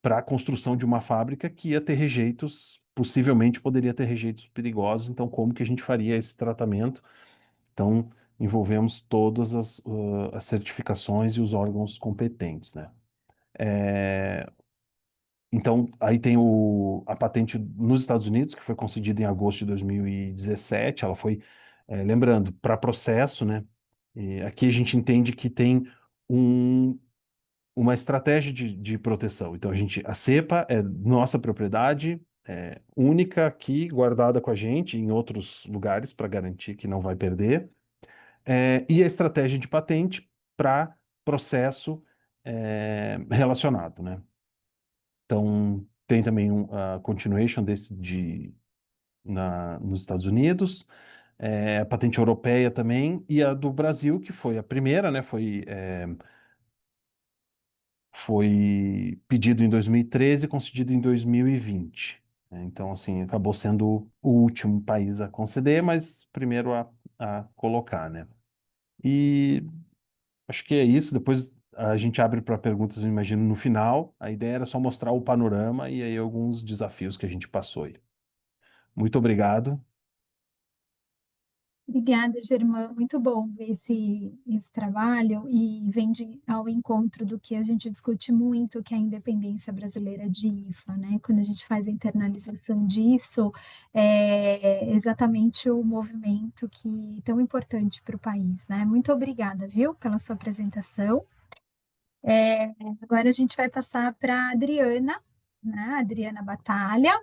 para a construção de uma fábrica que ia ter rejeitos, possivelmente poderia ter rejeitos perigosos. Então, como que a gente faria esse tratamento? Então, envolvemos todas as certificações e os órgãos competentes, né? Então, aí tem a patente nos Estados Unidos, que foi concedida em agosto de 2017. Ela foi, lembrando, para processo, né? E aqui a gente entende que tem um, uma estratégia de proteção. Então, a cepa é nossa propriedade, única aqui, guardada com a gente em outros lugares para garantir que não vai perder. E a estratégia de patente para processo relacionado, né? Então, tem também a continuation nos Estados Unidos, a patente europeia também, e a do Brasil, que foi a primeira, né? Foi pedido em 2013 e concedido em 2020. Então, assim, acabou sendo o último país a conceder, mas primeiro a colocar, né? E acho que é isso. Depois a gente abre para perguntas, eu imagino, no final. A ideia era só mostrar o panorama e aí alguns desafios que a gente passou aí. Muito obrigado. Obrigada, Germã. Muito bom ver esse trabalho e vem ao encontro do que a gente discute muito, que é a independência brasileira de IFA, né? Quando a gente faz a internalização disso, é exatamente o movimento que tão importante para o país, né? Muito obrigada, viu, pela sua apresentação. Agora a gente vai passar para a Adriana, né? Adriana Batalha.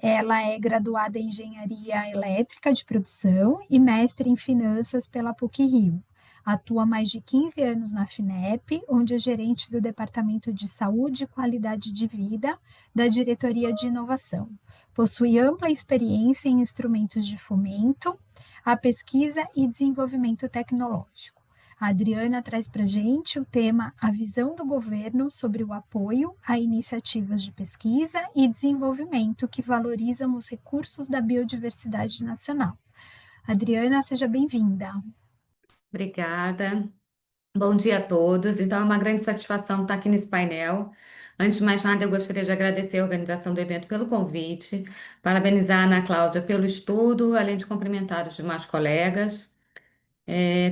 Ela é graduada em Engenharia Elétrica de Produção e mestre em Finanças pela PUC-Rio. Atua há mais de 15 anos na FINEP, onde é gerente do Departamento de Saúde e Qualidade de Vida da Diretoria de Inovação. Possui ampla experiência em instrumentos de fomento, a pesquisa e desenvolvimento tecnológico. A Adriana traz para a gente o tema A Visão do Governo sobre o apoio a iniciativas de pesquisa e desenvolvimento que valorizam os recursos da biodiversidade nacional. Adriana, seja bem-vinda. Obrigada. Bom dia a todos. Então, é uma grande satisfação estar aqui nesse painel. Antes de mais nada, eu gostaria de agradecer a organização do evento pelo convite, parabenizar a Ana Cláudia pelo estudo, além de cumprimentar os demais colegas.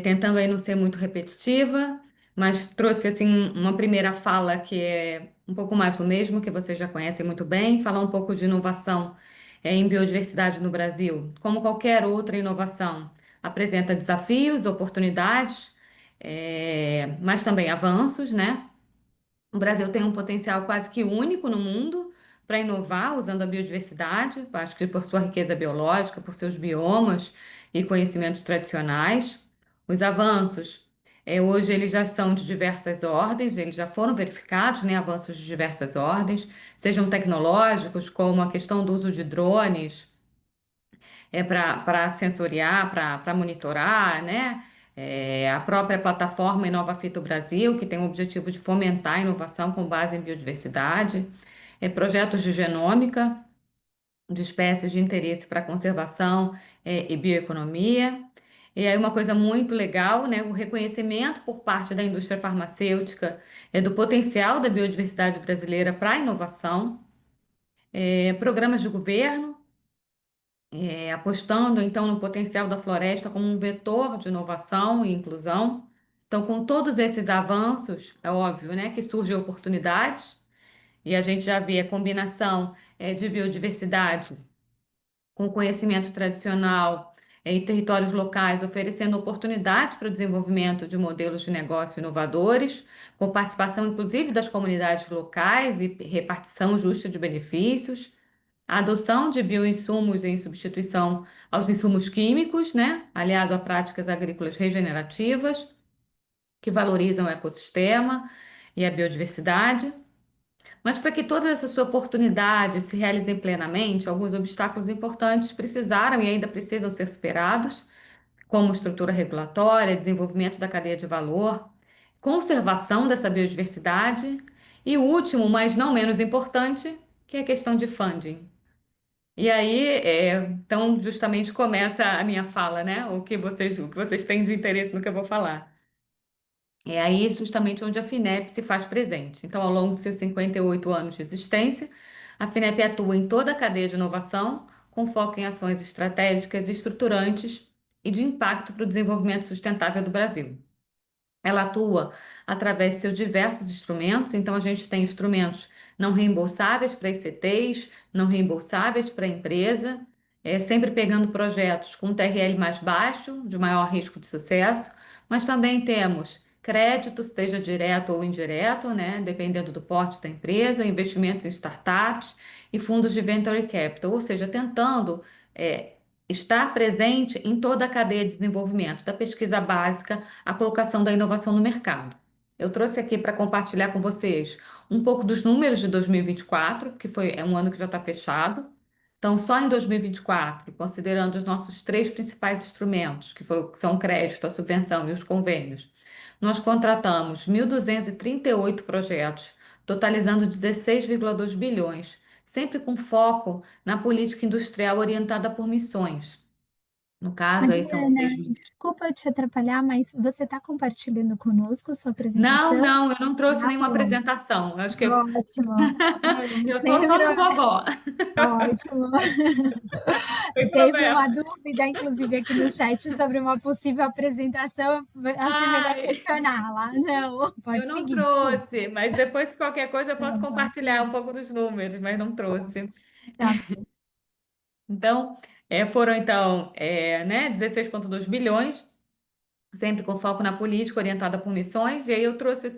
Tentando aí não ser muito repetitiva, mas trouxe assim uma primeira fala que é um pouco mais do mesmo, que vocês já conhecem muito bem, falar um pouco de inovação em biodiversidade no Brasil. Como qualquer outra inovação, apresenta desafios, oportunidades, mas também avanços, né? O Brasil tem um potencial quase que único no mundo para inovar usando a biodiversidade, acho que por sua riqueza biológica, por seus biomas e conhecimentos tradicionais. Os avanços, hoje eles já são de diversas ordens, eles já foram verificados, né, avanços de diversas ordens, sejam tecnológicos, como a questão do uso de drones, para sensoriar, para monitorar, né? A própria plataforma Inova Fito Brasil, que tem o objetivo de fomentar a inovação com base em biodiversidade, projetos de genômica de espécies de interesse para conservação, e bioeconomia. E aí uma coisa muito legal, né, o reconhecimento por parte da indústria farmacêutica do potencial da biodiversidade brasileira para a inovação, programas de governo apostando então no potencial da floresta como um vetor de inovação e inclusão. Então, com todos esses avanços, é óbvio, né, que surgem oportunidades, e a gente já vê a combinação de biodiversidade com conhecimento tradicional e territórios locais, oferecendo oportunidades para o desenvolvimento de modelos de negócio inovadores, com participação inclusive das comunidades locais e repartição justa de benefícios. A adoção de bioinsumos em substituição aos insumos químicos, né, aliado a práticas agrícolas regenerativas, que valorizam o ecossistema e a biodiversidade. Mas para que todas essas oportunidades se realizem plenamente, alguns obstáculos importantes precisaram e ainda precisam ser superados, como estrutura regulatória, desenvolvimento da cadeia de valor, conservação dessa biodiversidade e o último, mas não menos importante, que é a questão de funding. E aí, então, justamente começa a minha fala, né? O que vocês têm de interesse no que eu vou falar. É aí justamente onde a FINEP se faz presente. Então, ao longo de seus 58 anos de existência, a FINEP atua em toda a cadeia de inovação, com foco em ações estratégicas, estruturantes e de impacto para o desenvolvimento sustentável do Brasil. Ela atua através de seus diversos instrumentos, então a gente tem instrumentos não reembolsáveis para ICTs, não reembolsáveis para a empresa, sempre pegando projetos com TRL mais baixo, de maior risco de sucesso, mas também temos crédito, seja direto ou indireto, né, dependendo do porte da empresa, investimentos em startups e fundos de venture capital, ou seja, tentando é, estar presente em toda a cadeia de desenvolvimento, da pesquisa básica a colocação da inovação no mercado. Eu trouxe aqui para compartilhar com vocês um pouco dos números de 2024, que é um ano que já está fechado. Então, só em 2024, considerando os nossos três principais instrumentos, que são o crédito, a subvenção e os convênios, nós contratamos 1.238 projetos, totalizando 16,2 bilhões, sempre com foco na política industrial orientada por missões. No caso, aí são seis Mariana, missões. desculpa te atrapalhar, mas você está compartilhando conosco a sua Não, apresentação? não, eu não trouxe Ah, nenhuma apresentação. Eu acho que ótimo. eu tô só Sempre no gogó. ótimo. Sem Teve uma problema. dúvida, inclusive, aqui no chat sobre uma possível apresentação. Eu achei melhor Ai, questioná-la. Não, eu pode não seguir, desculpa. trouxe, mas depois, qualquer coisa, eu posso Não, pode compartilhar um seguir. pouco dos números, mas não trouxe. Tá bom. Então, foram então, né, 16,2 bilhões, sempre com foco na política orientada por missões, e aí eu trouxe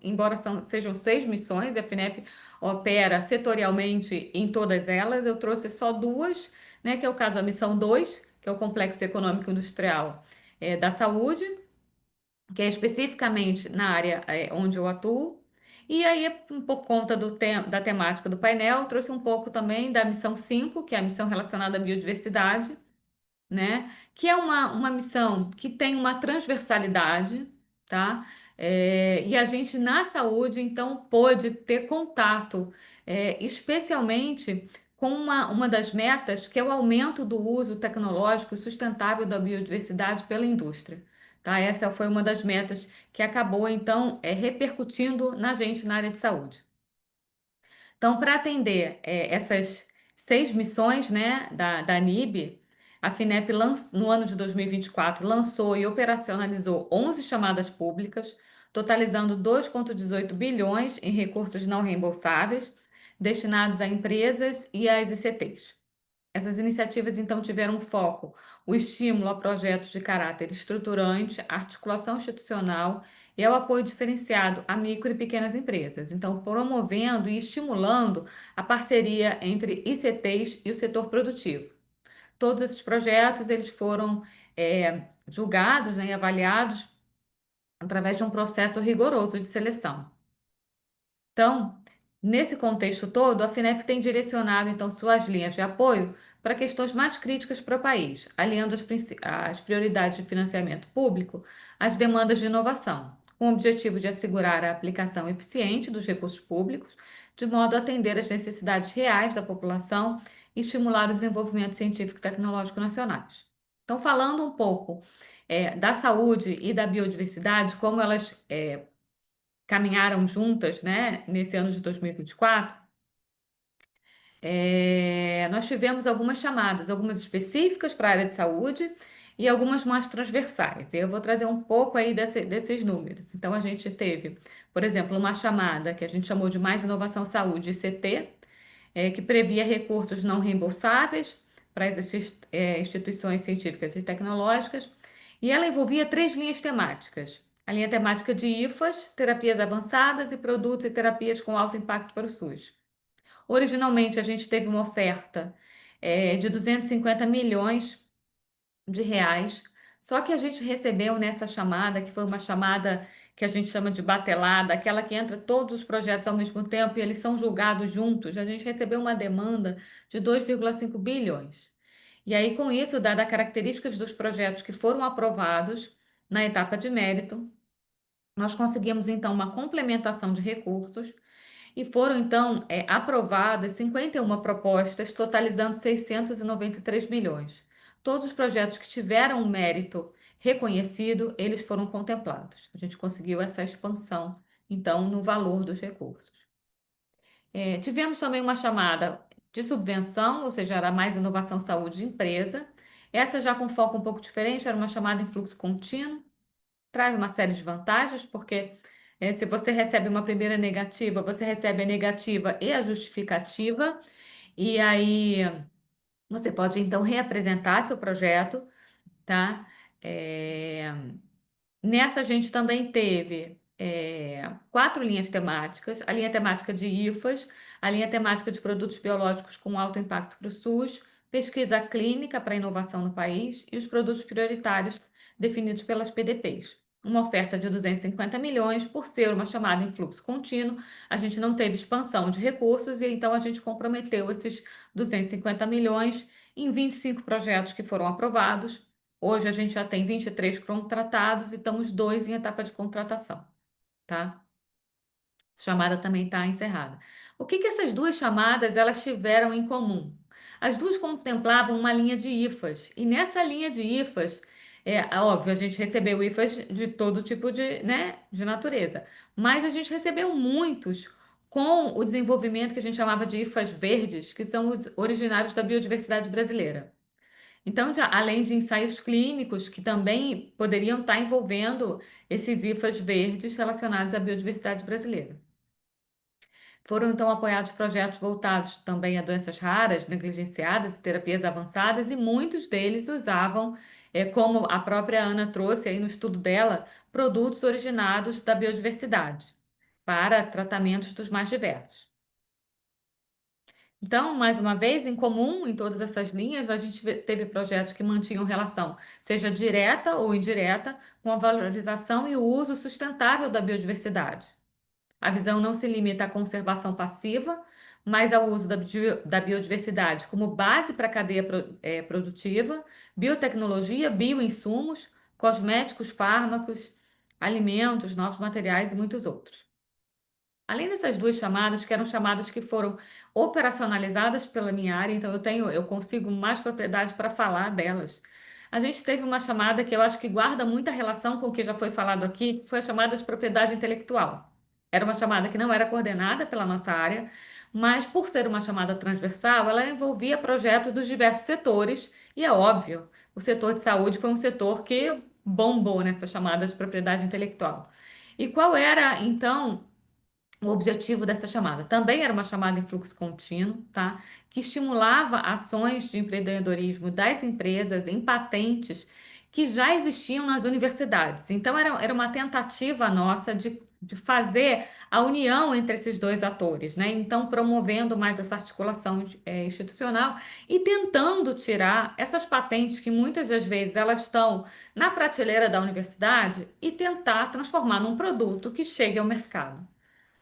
embora sejam 6 missões, e a FINEP opera setorialmente em todas elas, eu trouxe só duas, né, que é o caso da missão 2, que é o Complexo Econômico Industrial da Saúde, que é especificamente na área onde eu atuo, e aí, por conta da temática do painel, trouxe um pouco também da missão 5, que é a missão relacionada à biodiversidade, né? Que é uma missão que tem uma transversalidade, tá? E a gente na saúde, então, pôde ter contato, especialmente com uma das metas, que é o aumento do uso tecnológico e sustentável da biodiversidade pela indústria. Tá? Essa foi uma das metas que acabou, então, repercutindo na gente na área de saúde. Então, para atender essas 6 missões, né, da ANIB, a FINEP, no ano de 2024, lançou e operacionalizou 11 chamadas públicas, totalizando 2,18 bilhões em recursos não reembolsáveis, destinados a empresas e às ICTs. Essas iniciativas, então, tiveram foco o estímulo a projetos de caráter estruturante, a articulação institucional e ao apoio diferenciado a micro e pequenas empresas. Então, promovendo e estimulando a parceria entre ICTs e o setor produtivo. Todos esses projetos eles foram julgados, né, e avaliados através de um processo rigoroso de seleção. Então, nesse contexto todo, a FINEP tem direcionado então suas linhas de apoio para questões mais críticas para o país, alinhando as prioridades de financiamento público às demandas de inovação, com o objetivo de assegurar a aplicação eficiente dos recursos públicos, de modo a atender às necessidades reais da população e estimular o desenvolvimento científico e tecnológico nacionais. Então, falando um pouco da saúde e da biodiversidade, como elas caminharam juntas, né, nesse ano de 2024, nós tivemos algumas chamadas, algumas específicas para a área de saúde e algumas mais transversais. E eu vou trazer um pouco aí desses números. Então, a gente teve, por exemplo, uma chamada que a gente chamou de Mais Inovação Saúde, ICT, que previa recursos não reembolsáveis para as instituições científicas e tecnológicas, e ela envolvia 3 linhas temáticas. A linha temática de IFAs, terapias avançadas e produtos e terapias com alto impacto para o SUS. Originalmente, a gente teve uma oferta de 250 milhões de reais, só que a gente recebeu nessa chamada, que foi uma chamada que a gente chama de batelada, aquela que entra todos os projetos ao mesmo tempo e eles são julgados juntos, a gente recebeu uma demanda de 2,5 bilhões. E aí, com isso, dada as características dos projetos que foram aprovados na etapa de mérito, nós conseguimos, então, uma complementação de recursos e foram, então, aprovadas 51 propostas, totalizando 693 milhões. Todos os projetos que tiveram um mérito reconhecido, eles foram contemplados. A gente conseguiu essa expansão, então, no valor dos recursos. Tivemos também uma chamada de subvenção, ou seja, era mais inovação, saúde e empresa. Essa já com foco um pouco diferente, era uma chamada em fluxo contínuo, traz uma série de vantagens, porque se você recebe uma primeira negativa, você recebe a negativa e a justificativa, e aí você pode então reapresentar seu projeto, tá? É, Nessa a gente também teve 4 linhas temáticas: a linha temática de IFAs, a linha temática de produtos biológicos com alto impacto para o SUS, pesquisa clínica para inovação no país e os produtos prioritários definidos pelas PDPs. Uma oferta de 250 milhões, por ser uma chamada em fluxo contínuo, a gente não teve expansão de recursos e então a gente comprometeu esses 250 milhões em 25 projetos que foram aprovados. Hoje a gente já tem 23 contratados e estamos 2 em etapa de contratação, tá? Essa chamada também está encerrada. O que essas duas chamadas elas tiveram em comum? As duas contemplavam uma linha de IFAs, e nessa linha de IFAs, óbvio, a gente recebeu IFAs de todo tipo de natureza, mas a gente recebeu muitos com o desenvolvimento que a gente chamava de IFAs verdes, que são os originários da biodiversidade brasileira. Então, além de ensaios clínicos que também poderiam estar envolvendo esses IFAs verdes relacionados à biodiversidade brasileira. Foram então apoiados projetos voltados também a doenças raras, negligenciadas e terapias avançadas, e muitos deles usavam, como a própria Ana trouxe aí no estudo dela, produtos originados da biodiversidade para tratamentos dos mais diversos. Então, mais uma vez, em comum em todas essas linhas, a gente teve projetos que mantinham relação, seja direta ou indireta, com a valorização e o uso sustentável da biodiversidade. A visão não se limita à conservação passiva, mas ao uso da biodiversidade como base para a cadeia produtiva, biotecnologia, bioinsumos, cosméticos, fármacos, alimentos, novos materiais e muitos outros. Além dessas duas chamadas, que eram chamadas que foram operacionalizadas pela minha área, então eu consigo mais propriedade para falar delas. A gente teve uma chamada que eu acho que guarda muita relação com o que já foi falado aqui, foi a chamada de propriedade intelectual. Era uma chamada que não era coordenada pela nossa área, mas por ser uma chamada transversal, ela envolvia projetos dos diversos setores, e é óbvio, o setor de saúde foi um setor que bombou nessa chamada de propriedade intelectual. E qual era, então, o objetivo dessa chamada? Também era uma chamada em fluxo contínuo, tá? Que estimulava ações de empreendedorismo das empresas em patentes que já existiam nas universidades. Então, era uma tentativa nossa de fazer a união entre esses dois atores, né? Então, promovendo mais essa articulação institucional e tentando tirar essas patentes que muitas das vezes elas estão na prateleira da universidade e tentar transformar num produto que chegue ao mercado,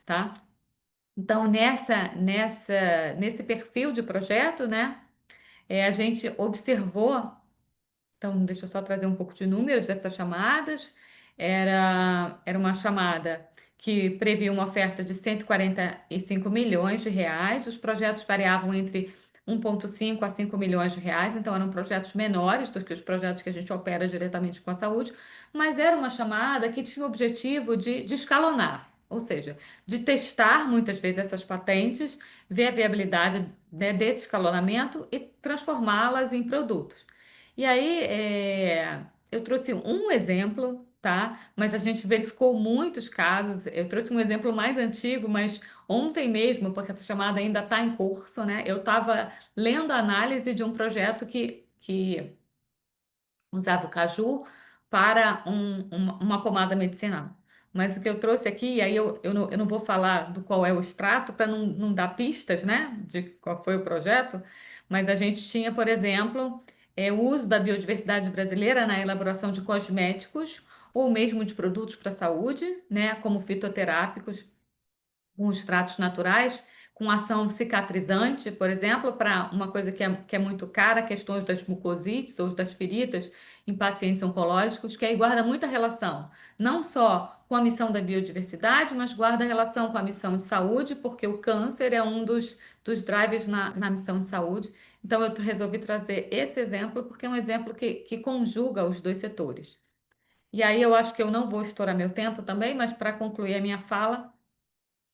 tá? Então, nesse perfil de projeto, né, a gente observou. Então, deixa eu só trazer um pouco de números dessas chamadas. Era uma chamada que previa uma oferta de 145 milhões de reais. Os projetos variavam entre 1,5 a 5 milhões de reais, então eram projetos menores do que os projetos que a gente opera diretamente com a saúde, mas era uma chamada que tinha o objetivo de escalonar, ou seja, de testar muitas vezes essas patentes, ver a viabilidade, né, desse escalonamento e transformá-las em produtos. E aí, eu trouxe um exemplo, tá? Mas a gente verificou muitos casos. Eu trouxe um exemplo mais antigo, mas ontem mesmo, porque essa chamada ainda está em curso, né? Eu estava lendo a análise de um projeto que usava o caju para uma pomada medicinal. Mas o que eu trouxe aqui, e aí eu não vou falar do qual é o extrato para não dar pistas, né, de qual foi o projeto, mas a gente tinha, por exemplo, o uso da biodiversidade brasileira na elaboração de cosméticos ou mesmo de produtos para a saúde, né, como fitoterápicos, com extratos naturais, com ação cicatrizante, por exemplo, para uma coisa que é muito cara, questões das mucosites ou das feridas em pacientes oncológicos, que aí guarda muita relação, não só com a missão da biodiversidade, mas guarda relação com a missão de saúde, porque o câncer é um dos drivers na missão de saúde. Então, eu resolvi trazer esse exemplo, porque é um exemplo que conjuga os dois setores. E aí, eu acho que eu não vou estourar meu tempo também, mas para concluir a minha fala,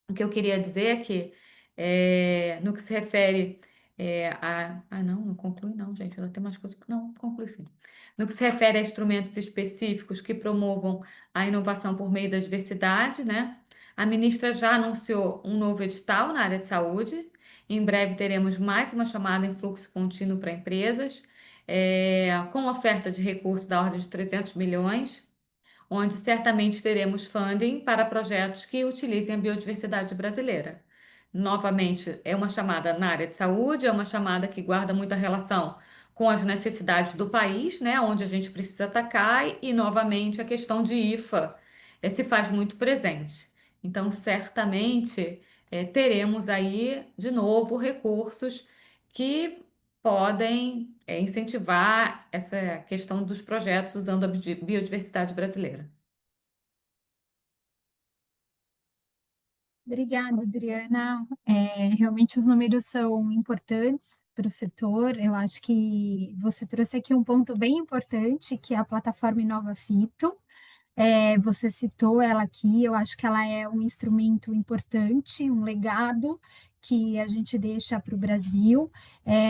o que eu queria dizer é que, no que se refere não conclui não, gente, ainda tem mais coisas. Não, conclui sim. No que se refere a instrumentos específicos que promovam a inovação por meio da diversidade, né? A ministra já anunciou um novo edital na área de saúde. Em breve teremos mais uma chamada em fluxo contínuo para empresas, com oferta de recursos da ordem de 300 milhões, onde certamente teremos funding para projetos que utilizem a biodiversidade brasileira. Novamente, é uma chamada na área de saúde, é uma chamada que guarda muita relação com as necessidades do país, né, onde a gente precisa atacar, e novamente a questão de IFA se faz muito presente. Então, certamente, teremos aí, de novo, recursos que podem incentivar essa questão dos projetos usando a biodiversidade brasileira. Obrigada, Adriana. Realmente os números são importantes para o setor. Eu acho que você trouxe aqui um ponto bem importante, que é a plataforma Inova Fito. Você citou ela aqui, eu acho que ela é um instrumento importante, um legado que a gente deixa para o Brasil,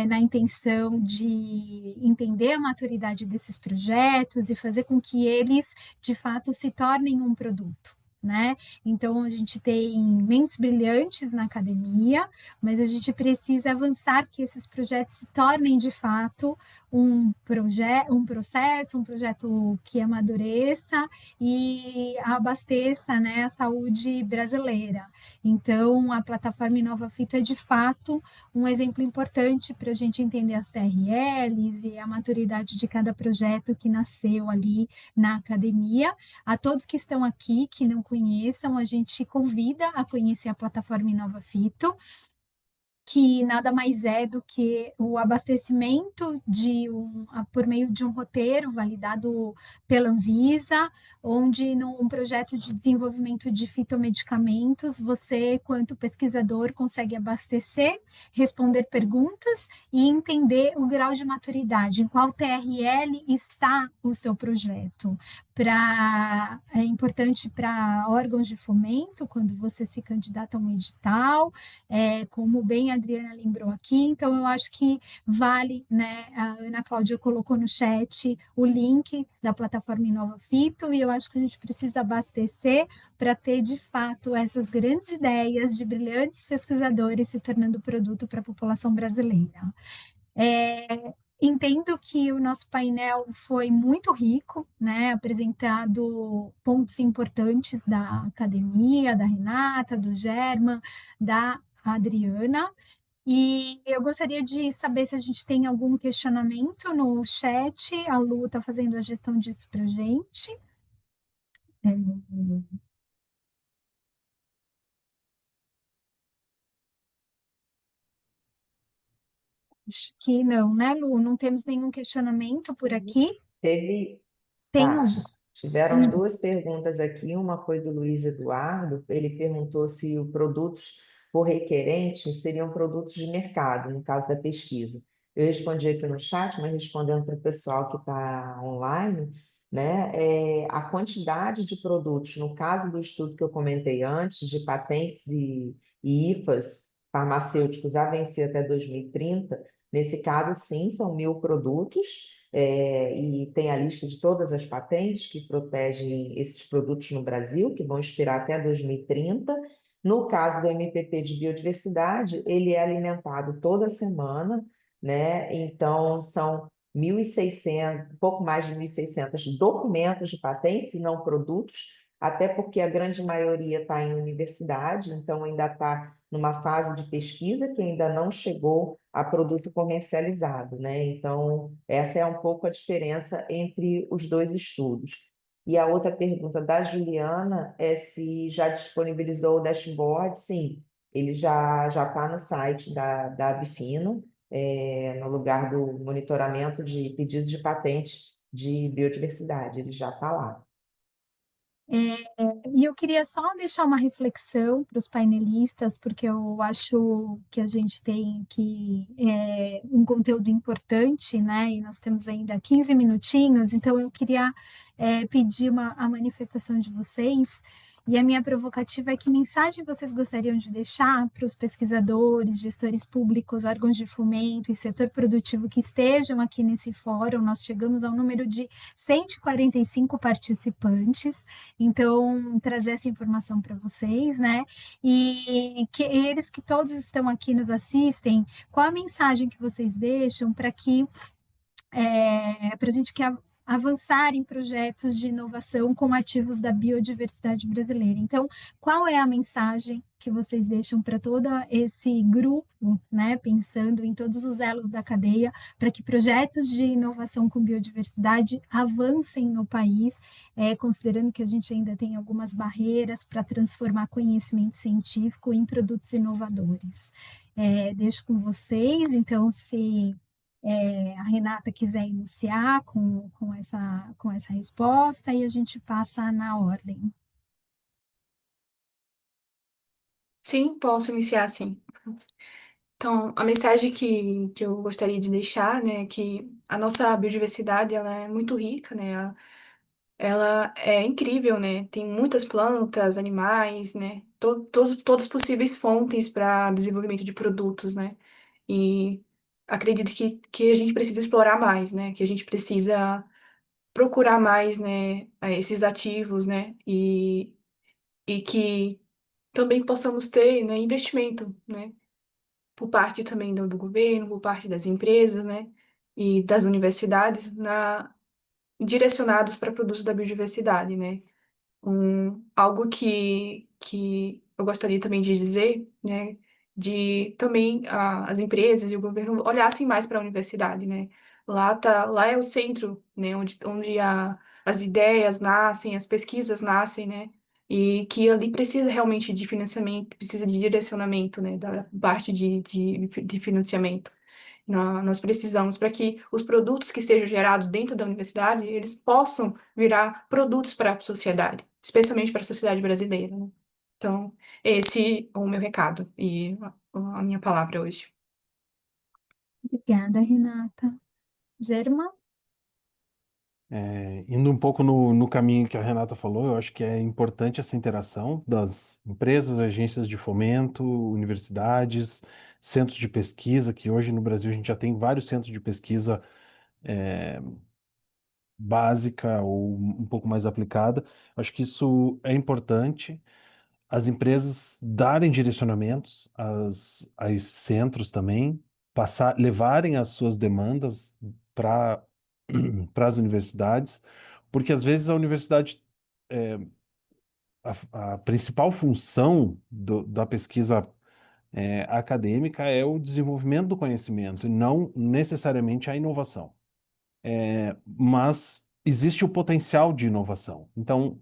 na intenção de entender a maturidade desses projetos e fazer com que eles, de fato, se tornem um produto. Né? Então, a gente tem mentes brilhantes na academia, mas a gente precisa avançar que esses projetos se tornem, de fato, um processo, um projeto que amadureça e abasteça, né, a saúde brasileira. Então, a plataforma Inova Fito é, de fato, um exemplo importante para a gente entender as TRLs e a maturidade de cada projeto que nasceu ali na academia. A todos que estão aqui, que não conheçam, a gente convida a conhecer a plataforma Inova Fito, que nada mais é do que o abastecimento por meio de um roteiro validado pela Anvisa, onde num projeto de desenvolvimento de fitomedicamentos, você, quanto pesquisador, consegue abastecer, responder perguntas e entender o grau de maturidade, em qual TRL está o seu projeto. É importante para órgãos de fomento, quando você se candidata a um edital, como bem a Adriana lembrou aqui. Então, eu acho que vale, né? A Ana Cláudia colocou no chat o link da plataforma Inova Fito, e eu acho que a gente precisa abastecer para ter, de fato, essas grandes ideias de brilhantes pesquisadores se tornando produto para a população brasileira. Entendo que o nosso painel foi muito rico, né? Apresentado pontos importantes da academia, da Renata, do German, da Adriana. E eu gostaria de saber se a gente tem algum questionamento no chat. A Lu está fazendo a gestão disso para a gente. Acho que não, né, Lu? Não temos nenhum questionamento por aqui. Teve, Tem um. tiveram duas perguntas aqui. Uma foi do Luiz Eduardo. Ele perguntou se os produtos por requerente seriam produtos de mercado, no caso da pesquisa. Eu respondi aqui no chat, mas respondendo para o pessoal que está online, né? A quantidade de produtos, no caso do estudo que eu comentei antes, de patentes e IPAs farmacêuticos a vencer até 2030, nesse caso, sim, são 1.000 produtos, e tem a lista de todas as patentes que protegem esses produtos no Brasil, que vão expirar até 2030. No caso do MPP de biodiversidade, ele é alimentado toda semana, né? Então, são 1.600, pouco mais de 1.600 documentos de patentes e não produtos, até porque a grande maioria está em universidade, então ainda está numa fase de pesquisa que ainda não chegou a produto comercializado, né? Então, essa é um pouco a diferença entre os dois estudos. E a outra pergunta da Juliana é se já disponibilizou o dashboard. Sim, ele já está no site da Abfino, no lugar do monitoramento de pedidos de patentes de biodiversidade, ele já está lá. E eu queria só deixar uma reflexão para os painelistas, porque eu acho que a gente tem aqui um conteúdo importante, né? E nós temos ainda 15 minutinhos, então eu queria pedir a manifestação de vocês. E a minha provocativa é que mensagem vocês gostariam de deixar para os pesquisadores, gestores públicos, órgãos de fomento e setor produtivo que estejam aqui nesse fórum. Nós chegamos ao número de 145 participantes. Então, trazer essa informação para vocês, né? E que eles que todos estão aqui nos assistem, qual a mensagem que vocês deixam para a gente que avançar em projetos de inovação com ativos da biodiversidade brasileira. Então, qual é a mensagem que vocês deixam para todo esse grupo, né, pensando em todos os elos da cadeia, para que projetos de inovação com biodiversidade avancem no país, considerando que a gente ainda tem algumas barreiras para transformar conhecimento científico em produtos inovadores. Deixo com vocês, então, se a Renata quiser iniciar com essa resposta e a gente passa na ordem. Sim, posso iniciar sim. Então, a mensagem que eu gostaria de deixar, né, é que a nossa biodiversidade, ela é muito rica, né, ela é incrível, né, tem muitas plantas, animais, né, todas as possíveis fontes para desenvolvimento de produtos, né, e acredito que a gente precisa explorar mais, né, que a gente precisa procurar mais, né, esses ativos, né, e que também possamos ter, né, investimento, né, por parte também do governo, por parte das empresas, né, e das universidades, direcionados para produtos da biodiversidade, né. Algo que eu gostaria também de dizer, né, de também as empresas e o governo olhassem mais para a universidade, né. Lá é o centro, né, onde as ideias nascem, as pesquisas nascem, né, e que ali precisa realmente de financiamento, precisa de direcionamento, né, da parte de financiamento. Nós precisamos para que os produtos que sejam gerados dentro da universidade, eles possam virar produtos para a sociedade, especialmente para a sociedade brasileira, né? Então, esse é o meu recado e a minha palavra hoje. Obrigada, Renata. Germa? Indo um pouco no caminho que a Renata falou, eu acho que é importante essa interação das empresas, agências de fomento, universidades, centros de pesquisa, que hoje no Brasil a gente já tem vários centros de pesquisa básica ou um pouco mais aplicada. Acho que isso é importante. As empresas darem direcionamentos aos centros também, levarem as suas demandas para para as universidades, porque às vezes a universidade, a principal função da pesquisa acadêmica é o desenvolvimento do conhecimento, e não necessariamente a inovação. Mas existe o potencial de inovação. Então,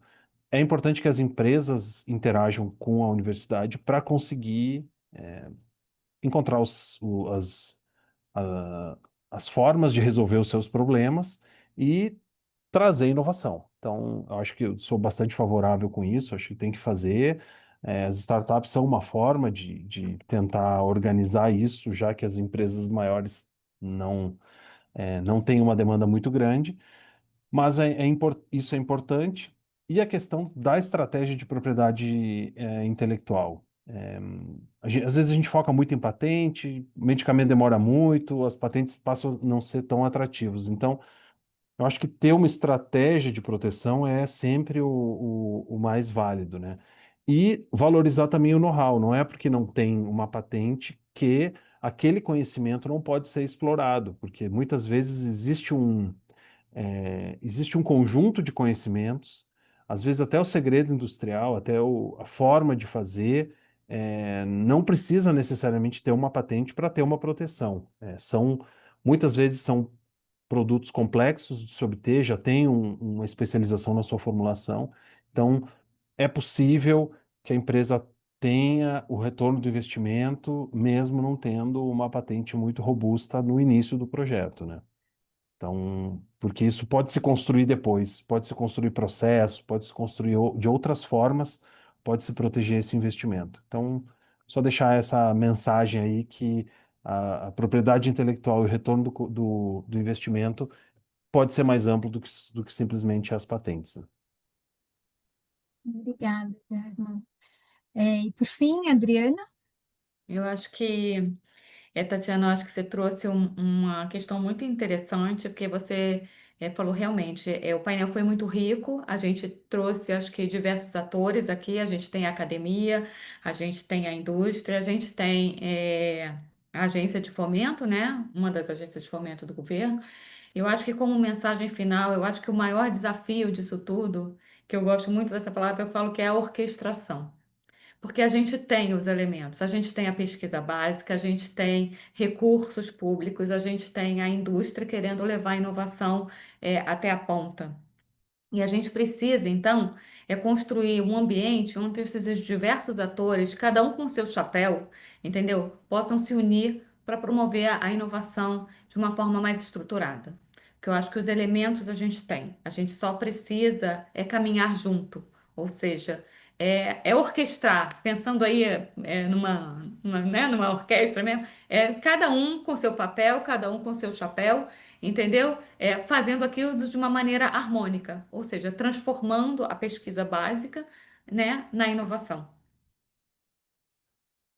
é importante que as empresas interajam com a universidade para conseguir encontrar a- as formas de resolver os seus problemas e trazer inovação. Então, eu acho que eu sou bastante favorável com isso, acho que tem que fazer. As startups são uma forma de tentar organizar isso, já que as empresas maiores não, não têm uma demanda muito grande. Mas isso é importante. E a questão da estratégia de propriedade intelectual. Às vezes a gente foca muito em patente, o medicamento demora muito, as patentes passam a não ser tão atrativos. Então, eu acho que ter uma estratégia de proteção é sempre o mais válido, né? E valorizar também o know-how. Não é porque não tem uma patente que aquele conhecimento não pode ser explorado, porque muitas vezes existe um conjunto de conhecimentos, às vezes até o segredo industrial, até a forma de fazer, não precisa necessariamente ter uma patente para ter uma proteção. Muitas vezes são produtos complexos de se obter, já tem uma especialização na sua formulação. Então, é possível que a empresa tenha o retorno do investimento, mesmo não tendo uma patente muito robusta no início do projeto, né? Então, porque isso pode se construir depois, pode se construir processo, pode se construir de outras formas, pode se proteger esse investimento. Então, só deixar essa mensagem aí que a propriedade intelectual e o retorno do investimento pode ser mais amplo do que simplesmente as patentes, né? Obrigada, irmão. E por fim, Adriana. Eu acho que, Tatiana, eu acho que você trouxe uma questão muito interessante, porque você falou realmente, o painel foi muito rico, a gente trouxe, acho que, diversos atores aqui, a gente tem a academia, a gente tem a indústria, a gente tem a agência de fomento, né? Uma das agências de fomento do governo. Eu acho que como mensagem final, eu acho que o maior desafio disso tudo, que eu gosto muito dessa palavra, eu falo que é a orquestração. Porque a gente tem os elementos, a gente tem a pesquisa básica, a gente tem recursos públicos, a gente tem a indústria querendo levar a inovação até a ponta. E a gente precisa, então, construir um ambiente onde esses diversos atores, cada um com seu chapéu, entendeu? Possam se unir para promover a inovação de uma forma mais estruturada. Porque eu acho que os elementos a gente tem, a gente só precisa caminhar junto, ou seja, orquestrar, pensando aí numa orquestra mesmo, cada um com seu papel, cada um com seu chapéu, entendeu? Fazendo aquilo de uma maneira harmônica, ou seja, transformando a pesquisa básica, né, na inovação.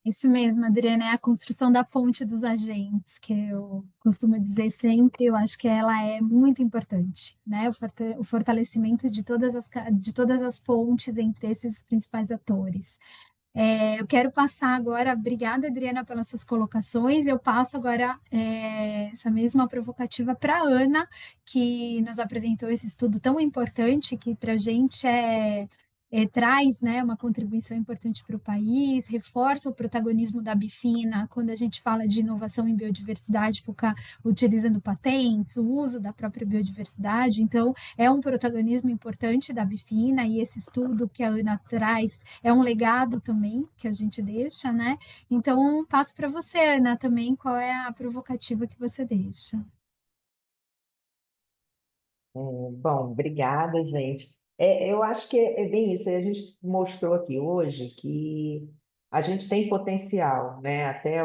Isso mesmo, Adriana, é a construção da ponte dos agentes, que eu costumo dizer sempre, eu acho que ela é muito importante, né? O fortalecimento de todas as pontes entre esses principais atores. Eu quero passar agora, obrigada, Adriana, pelas suas colocações. Eu passo agora essa mesma provocativa para a Ana, que nos apresentou esse estudo tão importante, que para a gente traz, né, uma contribuição importante para o país, reforça o protagonismo da Bifina quando a gente fala de inovação em biodiversidade, focar utilizando patentes, o uso da própria biodiversidade. Então, é um protagonismo importante da Bifina, e esse estudo que a Ana traz é um legado também que a gente deixa, né? Então, passo para você, Ana, também, qual é a provocativa que você deixa? Bom, obrigada, gente. Eu acho que é bem isso. A gente mostrou aqui hoje que a gente tem potencial, né? Até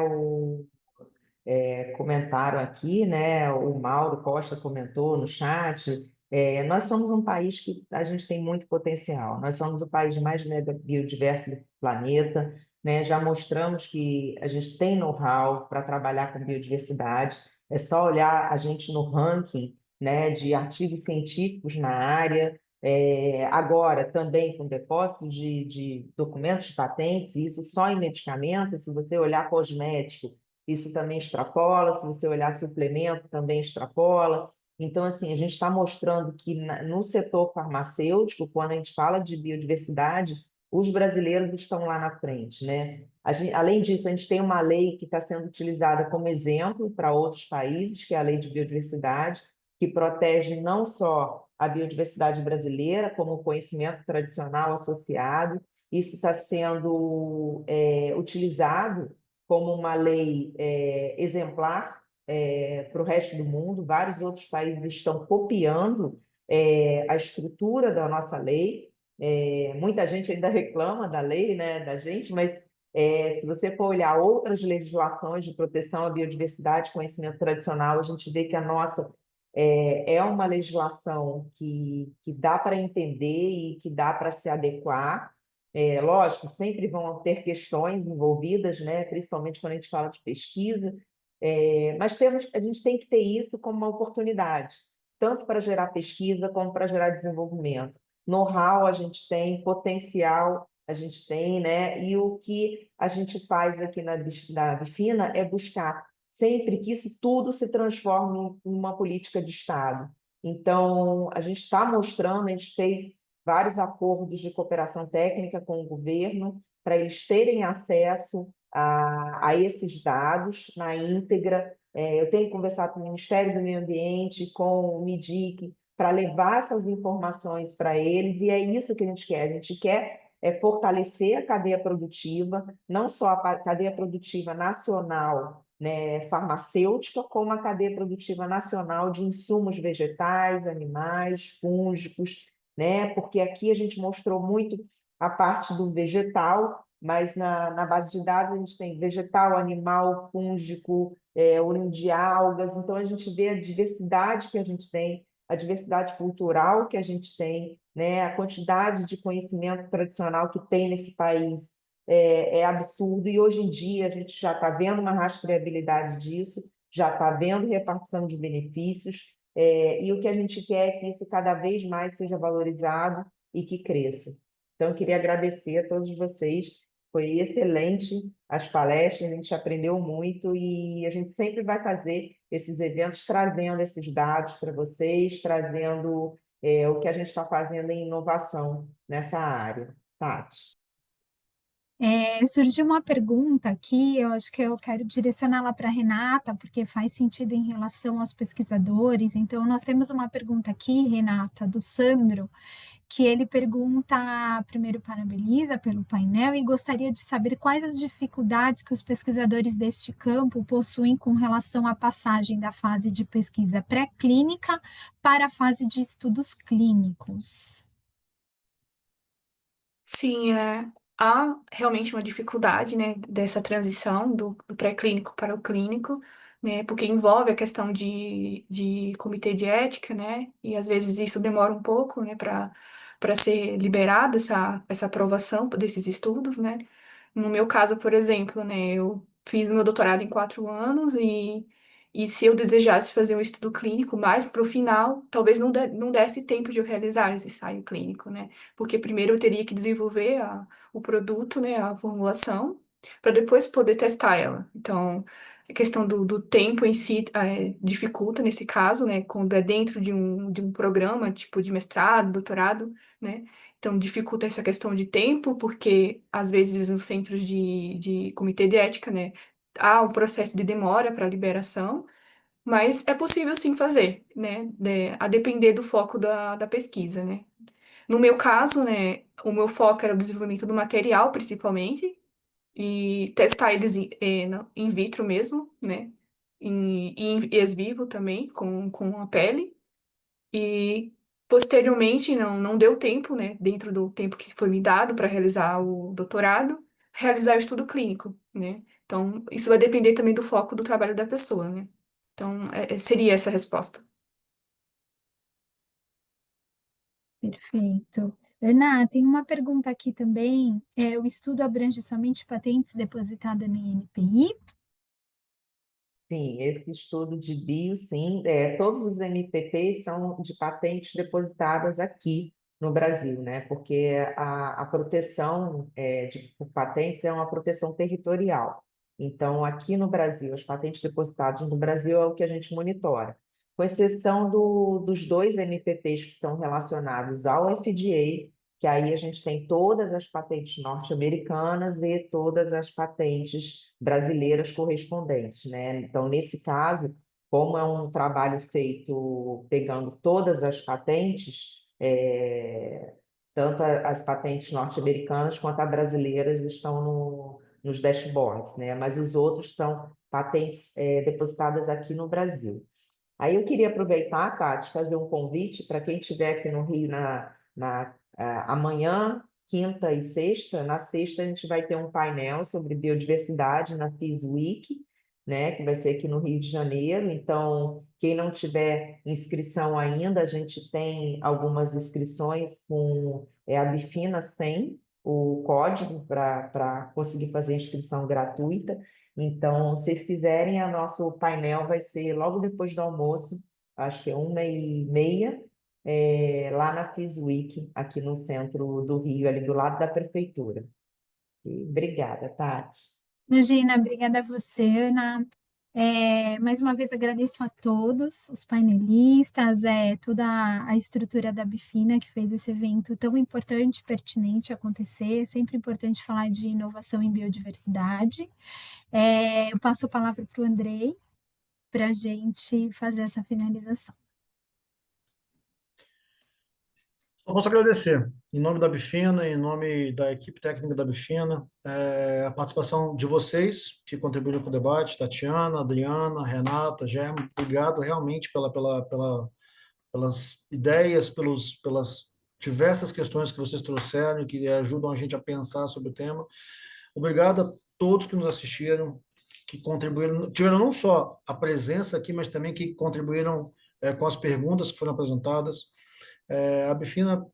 comentaram aqui, né? O Mauro Costa comentou no chat. Nós somos um país que a gente tem muito potencial. Nós somos o país mais mega biodiverso do planeta, né? Já mostramos que a gente tem know-how para trabalhar com biodiversidade. É só olhar a gente no ranking, né, de artigos científicos na área. Agora, também com depósito de documentos de patentes, isso só em medicamentos. Se você olhar cosmético, isso também extrapola. Se você olhar suplemento, também extrapola. Então, assim, a gente está mostrando que no setor farmacêutico, quando a gente fala de biodiversidade, os brasileiros estão lá na frente, né? Além disso, a gente tem uma lei que está sendo utilizada como exemplo para outros países, que é a Lei de Biodiversidade, que protege não só a biodiversidade brasileira, como o conhecimento tradicional associado. Isso está sendo utilizado como uma lei exemplar para o resto do mundo. Vários outros países estão copiando a estrutura da nossa lei. Muita gente ainda reclama da lei, né, da gente, mas se você for olhar outras legislações de proteção à biodiversidade, conhecimento tradicional, a gente vê que a nossa é uma legislação que dá para entender e que dá para se adequar. Lógico, sempre vão ter questões envolvidas, né? Principalmente quando a gente fala de pesquisa, mas a gente tem que ter isso como uma oportunidade, tanto para gerar pesquisa como para gerar desenvolvimento. Know-how a gente tem, potencial a gente tem, né? E o que a gente faz aqui na Bifina é buscar sempre que isso tudo se transforme em uma política de Estado. Então, a gente está mostrando, a gente fez vários acordos de cooperação técnica com o governo para eles terem acesso a esses dados na íntegra. Eu tenho conversado com o Ministério do Meio Ambiente, com o MIDIC, para levar essas informações para eles, e é isso que a gente quer. A gente quer fortalecer a cadeia produtiva, não só a cadeia produtiva nacional, né, farmacêutica, como a cadeia produtiva nacional de insumos vegetais, animais, fúngicos, né, porque aqui a gente mostrou muito a parte do vegetal, mas na base de dados a gente tem vegetal, animal, fúngico, urim de algas, então a gente vê a diversidade que a gente tem, a diversidade cultural que a gente tem, né? A quantidade de conhecimento tradicional que tem nesse país é absurdo, e hoje em dia a gente já está vendo uma rastreabilidade disso, já está vendo repartição de benefícios, e o que a gente quer é que isso cada vez mais seja valorizado e que cresça. Então, eu queria agradecer a todos vocês, foi excelente as palestras, a gente aprendeu muito e a gente sempre vai fazer esses eventos trazendo esses dados para vocês, trazendo o que a gente está fazendo em inovação nessa área. Tati. Surgiu uma pergunta aqui, eu acho que eu quero direcioná-la para a Renata, porque faz sentido em relação aos pesquisadores. Então, nós temos uma pergunta aqui, Renata, do Sandro, que ele pergunta, primeiro parabeniza pelo painel e gostaria de saber quais as dificuldades que os pesquisadores deste campo possuem com relação à passagem da fase de pesquisa pré-clínica para a fase de estudos clínicos. Sim, há realmente uma dificuldade, né, dessa transição do pré-clínico para o clínico, né, porque envolve a questão de comitê de ética, né, e às vezes isso demora um pouco, né, para ser liberada essa aprovação desses estudos, né. No meu caso, por exemplo, né, eu fiz o meu doutorado em 4 anos e se eu desejasse fazer um estudo clínico mais para o final, talvez não desse tempo de eu realizar esse ensaio clínico, né? Porque primeiro eu teria que desenvolver o produto, né, a formulação, para depois poder testar ela. Então, a questão do tempo em si dificulta nesse caso, né? Quando é dentro de um programa, tipo de mestrado, doutorado, né? Então, dificulta essa questão de tempo, porque às vezes nos centros de comitê de ética, né, há um processo de demora para liberação, mas é possível sim fazer, né, a depender do foco da pesquisa, né. No meu caso, né, o meu foco era o desenvolvimento do material, principalmente, e testar eles in vitro mesmo, né, e em ex vivo também, com a pele. E posteriormente não deu tempo, né, dentro do tempo que foi me dado para realizar o doutorado, realizar o estudo clínico, né? Então, isso vai depender também do foco do trabalho da pessoa, né? Então, seria essa a resposta. Perfeito. Ana, tem uma pergunta aqui também. O estudo abrange somente patentes depositadas no INPI? Sim, esse estudo de bio, sim, todos os MPPs são de patentes depositadas aqui no Brasil, né? Porque a proteção por patentes é uma proteção territorial. Então, aqui no Brasil, as patentes depositadas no Brasil é o que a gente monitora, com exceção dos dois MPPs que são relacionados ao FDA, que aí a gente tem todas as patentes norte-americanas e todas as patentes brasileiras correspondentes, né? Então, nesse caso, como é um trabalho feito pegando todas as patentes, tanto as patentes norte-americanas quanto as brasileiras estão nos dashboards, né? Mas os outros são patentes depositadas aqui no Brasil. Aí eu queria aproveitar, Tati, fazer um convite para quem estiver aqui no Rio amanhã, quinta e sexta. Na sexta a gente vai ter um painel sobre biodiversidade na FISWeek, né, que vai ser aqui no Rio de Janeiro. Então, quem não tiver inscrição ainda, a gente tem algumas inscrições com a Bifina 100, o código para conseguir fazer a inscrição gratuita. Então, se vocês quiserem, o nosso painel vai ser logo depois do almoço, acho que é 1h30, lá na FISWeek, aqui no centro do Rio, ali do lado da prefeitura. E obrigada, Tati. Imagina, obrigada a você, Ana. Mais uma vez agradeço a todos os painelistas, toda a estrutura da Bifina que fez esse evento tão importante, pertinente acontecer. É sempre importante falar de inovação em biodiversidade. Eu passo a palavra para o Andrei para a gente fazer essa finalização. Eu posso agradecer, em nome da Bifina, em nome da equipe técnica da Bifina, a participação de vocês que contribuíram com o debate, Tatiana, Adriana, Renata, Germa, obrigado realmente pelas ideias, pelas diversas questões que vocês trouxeram, que ajudam a gente a pensar sobre o tema. Obrigado a todos que nos assistiram, que contribuíram, tiveram não só a presença aqui, mas também que contribuíram com as perguntas que foram apresentadas. A Bifina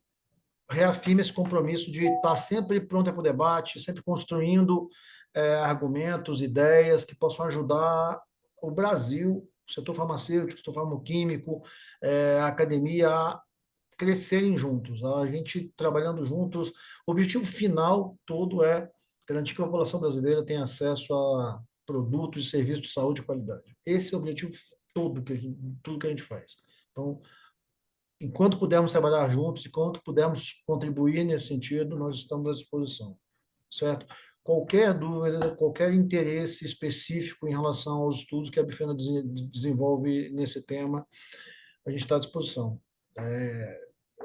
reafirma esse compromisso de estar sempre pronta para o debate, sempre construindo argumentos, ideias que possam ajudar o Brasil, o setor farmacêutico, o setor farmoquímico, a academia a crescerem juntos, a gente trabalhando juntos. O objetivo final todo é garantir que a população brasileira tenha acesso a produtos e serviços de saúde de qualidade. Esse é o objetivo todo, tudo que a gente faz. Então, enquanto pudermos trabalhar juntos, enquanto pudermos contribuir nesse sentido, nós estamos à disposição, certo? Qualquer dúvida, qualquer interesse específico em relação aos estudos que a Bifina desenvolve nesse tema, a gente está à disposição.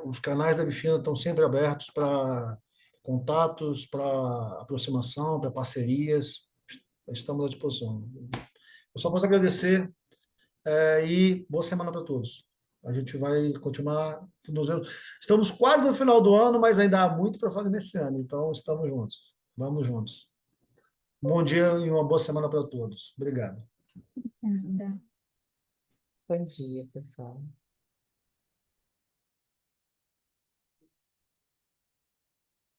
Os canais da Bifina estão sempre abertos para contatos, para aproximação, para parcerias, estamos à disposição. Eu só posso agradecer e boa semana para todos. A gente vai continuar nos vendo. Estamos quase no final do ano, mas ainda há muito para fazer nesse ano, então estamos juntos. Vamos juntos. Bom dia e uma boa semana para todos. Obrigado. Obrigada. Bom dia, pessoal.